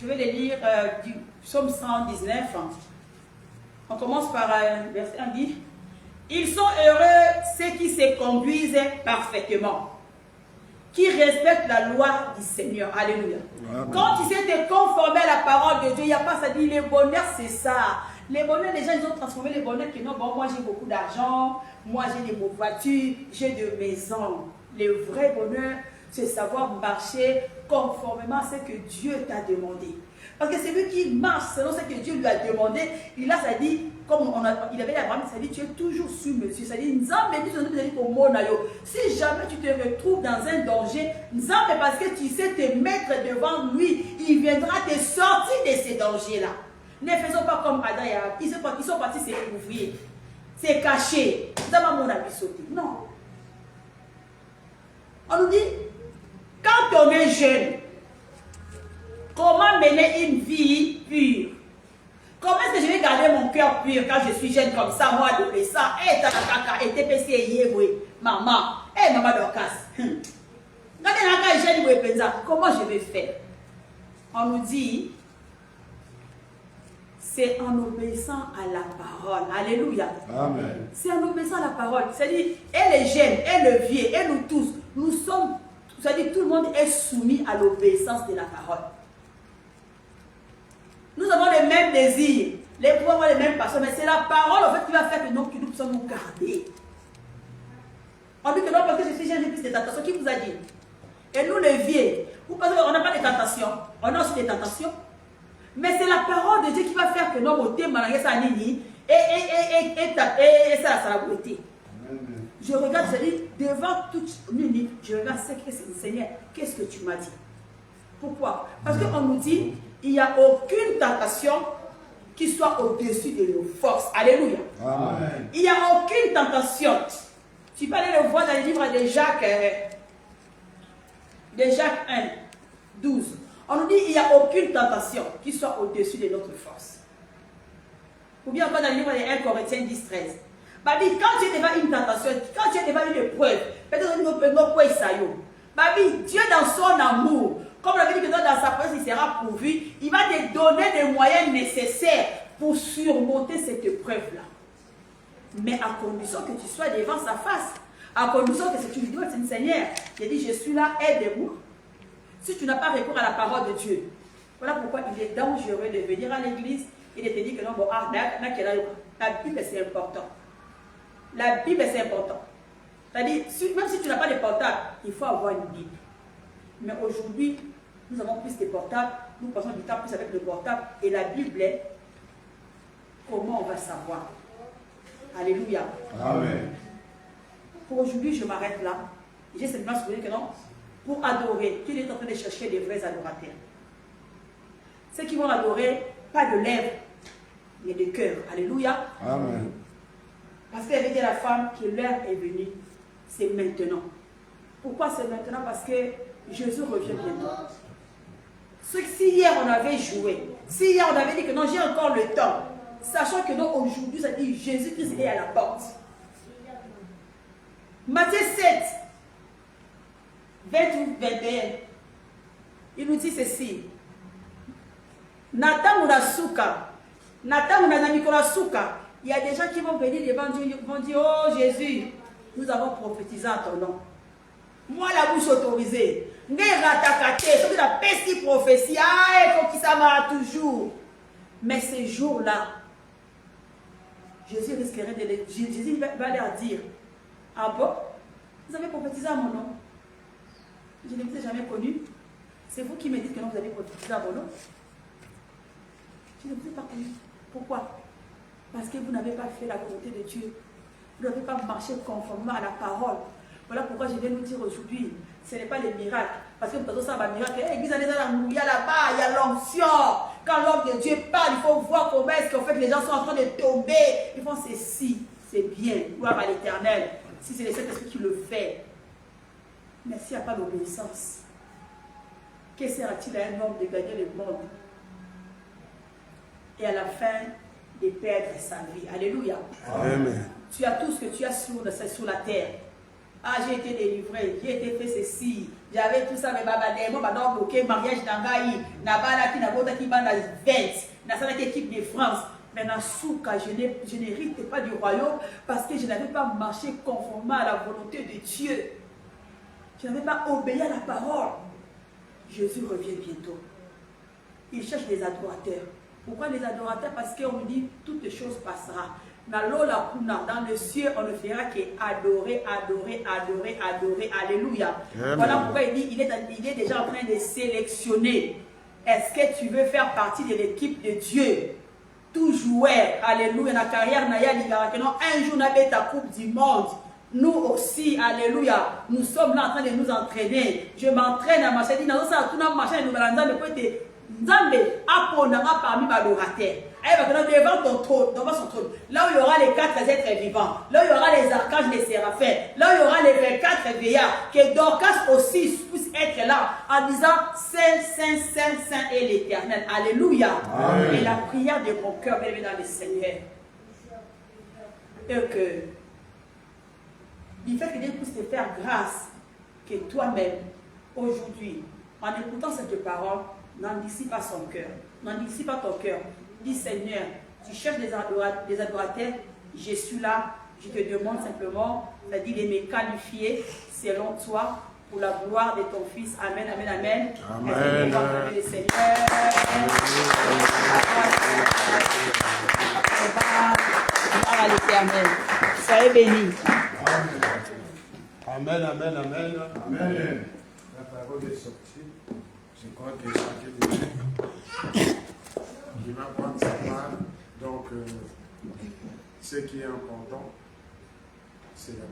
je vais les lire du psaume 119. On commence par verset 1 dit, ils sont heureux ceux qui se conduisent parfaitement, qui respectent la loi du Seigneur. Alléluia. Amen. Quand tu sais te conformer à la parole de Dieu, il n'y a pas ça dit, le bonheur c'est ça. Les bonheurs, les gens ils ont transformé les bonheurs que non, bon, moi j'ai beaucoup d'argent, moi j'ai des voitures, j'ai de maisons. Le vrai bonheur, c'est savoir marcher conformément à ce que Dieu t'a demandé. Parce que c'est lui qui marche selon ce que Dieu lui a demandé. Il a, ça dit, comme il avait Abraham, ça dit, tu es toujours sur mesure. Ça dit, si jamais tu te retrouves dans un danger, parce que tu sais te mettre devant lui, il viendra te sortir de ces dangers-là. Ne faisons pas comme Adam et Ève. Ils sont partis se couvrir, se cacher. Non. On nous dit, quand on est jeune, comment mener une vie pure? Comment est-ce que je vais garder mon cœur pur quand je suis jeune comme ça, moi, adolescent? Et Takaka, et TPC, maman, et maman Dorcas. Comment je vais faire? On nous dit, c'est en obéissant à la parole. Alléluia. Amen. C'est en obéissant à la parole. C'est-à-dire, et les jeunes, et le vieux, et nous tous, nous sommes, c'est-à-dire tout le monde est soumis à l'obéissance de la parole. Nous avons les mêmes désirs, les pouvoirs ont les mêmes passions, mais c'est la parole en fait qui va faire que nous puissions nous garder. On dit que non, parce que je suis jeune, j'ai plus de tentations. Qui vous a dit? Et nous les vieux, vous pensez qu'on n'a pas de tentations? On a aussi des tentations. Mais c'est la parole de Dieu qui va faire que nos motés malgré ça nini et ça la beauté. Je regarde, je dis, devant toute nini, je regarde ce que c'est le Seigneur. Qu'est-ce que tu m'as dit? Pourquoi? Parce qu'on nous dit, il n'y a aucune tentation qui soit au-dessus de nos forces. Alléluia. Amen. Il n'y a aucune tentation. Tu peux aller le voir dans le livre de Jacques 1, 12. On nous dit qu'il n'y a aucune tentation qui soit au-dessus de notre force. Ou bien encore dans le livre de 1 Corinthiens 10, 13. Babi, quand tu es devant une tentation, quand tu es devant une épreuve, peut-être Dieu dans son amour, comme on avait dit que dans sa présence il sera pourvu, il va te donner les moyens nécessaires pour surmonter cette épreuve-là. Mais à condition que tu sois devant sa face, à condition que tu lui dises, Seigneur, j'ai dit, je suis là, aide-moi. Si tu n'as pas recours à la parole de Dieu, voilà pourquoi il est dangereux de venir à l'église et de te dire que non, bon, la Bible c'est important. La Bible c'est important. C'est-à-dire, même si tu n'as pas de portable, il faut avoir une Bible. Mais aujourd'hui, nous avons plus de portables, nous passons du temps plus avec le portable et la Bible est comment on va savoir. Alléluia. Amen. Pour aujourd'hui, je m'arrête là. J'ai simplement souligné que non, pour adorer, tu es en train de chercher des vrais adorateurs. Ceux qui vont adorer, pas de lèvres, mais de cœur. Alléluia. Amen. Parce qu'elle avait dit à la femme que l'heure est venue. C'est maintenant. Pourquoi c'est maintenant? Parce que Jésus revient bientôt. Si hier on avait joué, si hier on avait dit que non, j'ai encore le temps, sachant que non, aujourd'hui, ça dit Jésus-Christ est à la porte. Matthieu 7, 20 ou 21, il nous dit ceci. Nathan Mounasuka, il y a des gens qui vont venir devant Dieu, ils vont dire, oh Jésus, nous avons prophétisé en ton nom. Moi, la bouche autorisée. C'est la petite prophétie. Ah, il faut qu'il s'amarre toujours. Mais ces jours-là, Jésus risquerait de les... Jésus va leur dire, ah bon, vous avez prophétisé à mon nom? Je ne vous ai jamais connu. C'est vous qui me dites que non, vous avez prophétisé à mon nom. Je ne vous ai pas connu. Pourquoi? Parce que vous n'avez pas fait la volonté de Dieu. Vous n'avez pas marché conformément à la parole. Voilà pourquoi je viens nous dire aujourd'hui, ce n'est pas les miracles. Parce que vous savez, les miracles, l'église il y a là-bas, il y a l'onction. Quand l'homme de Dieu parle, il faut voir comment est-ce qu'en fait les gens sont en train de tomber. Ils font ceci, c'est bien, gloire à l'Éternel. Si c'est le Saint-Esprit qui le fait. Mais s'il n'y a pas d'obéissance, que sert-il à un homme de gagner le monde et à la fin de perdre sa vie? Alléluia. Amen. Tu as tout ce que tu as sur la terre. Ah, j'ai été délivré, j'ai été fait ceci, j'avais tout ça, mais moi, je bloqué mariage d'Angaï, qui va dans 20, dans cette équipe de France. Mais dans Souka, je n'hérite pas du royaume parce que je n'avais pas marché conformément à la volonté de Dieu. Je n'avais pas obéi à la parole. Jésus revient bientôt. Il cherche des adorateurs. Pourquoi les adorateurs? Parce qu'on me dit toutes les choses passera. Dans le ciel, on ne fera qu'adorer, adorer, adorer, adorer. Alléluia. Amen. Voilà pourquoi il dit, il est déjà en train de sélectionner. Est-ce que tu veux faire partie de l'équipe de Dieu? Tout joueur, alléluia, dans la carrière, un jour, on a fait ta coupe du monde. Nous aussi, alléluia, nous sommes là en train de nous entraîner. Je m'entraîne à marcher. Nous Nzambe apprendra parmi l'adorateur. Devant ton trône, devant son trône, là où il y aura les 4 êtres vivants, là où il y aura les archanges, les séraphins, là où il y aura les 24 veillards, que Dorcas aussi puisse être là en disant Saint, Saint, Saint, Saint est l'Éternel. Alléluia. Amen. Et la prière de mon cœur, bien dans le Seigneur, et que il fait que Dieu puisse te faire grâce, que toi-même, aujourd'hui, en écoutant cette parole, n'endurcis pas son cœur, n'endurcis pas ton cœur. Dis Seigneur, tu cherches des adorateurs, je suis là, je te demande simplement, c'est-à-dire de me qualifier selon toi pour la gloire de ton Fils. Amen, amen, amen. Amen. Le Seigneur. Gloire à l'Éternel. Soyez bénis. Amen, amen, amen. Amen. La parole est sortie. Je crois que chacun qui va prendre sa part. Donc, ce qui est important, c'est la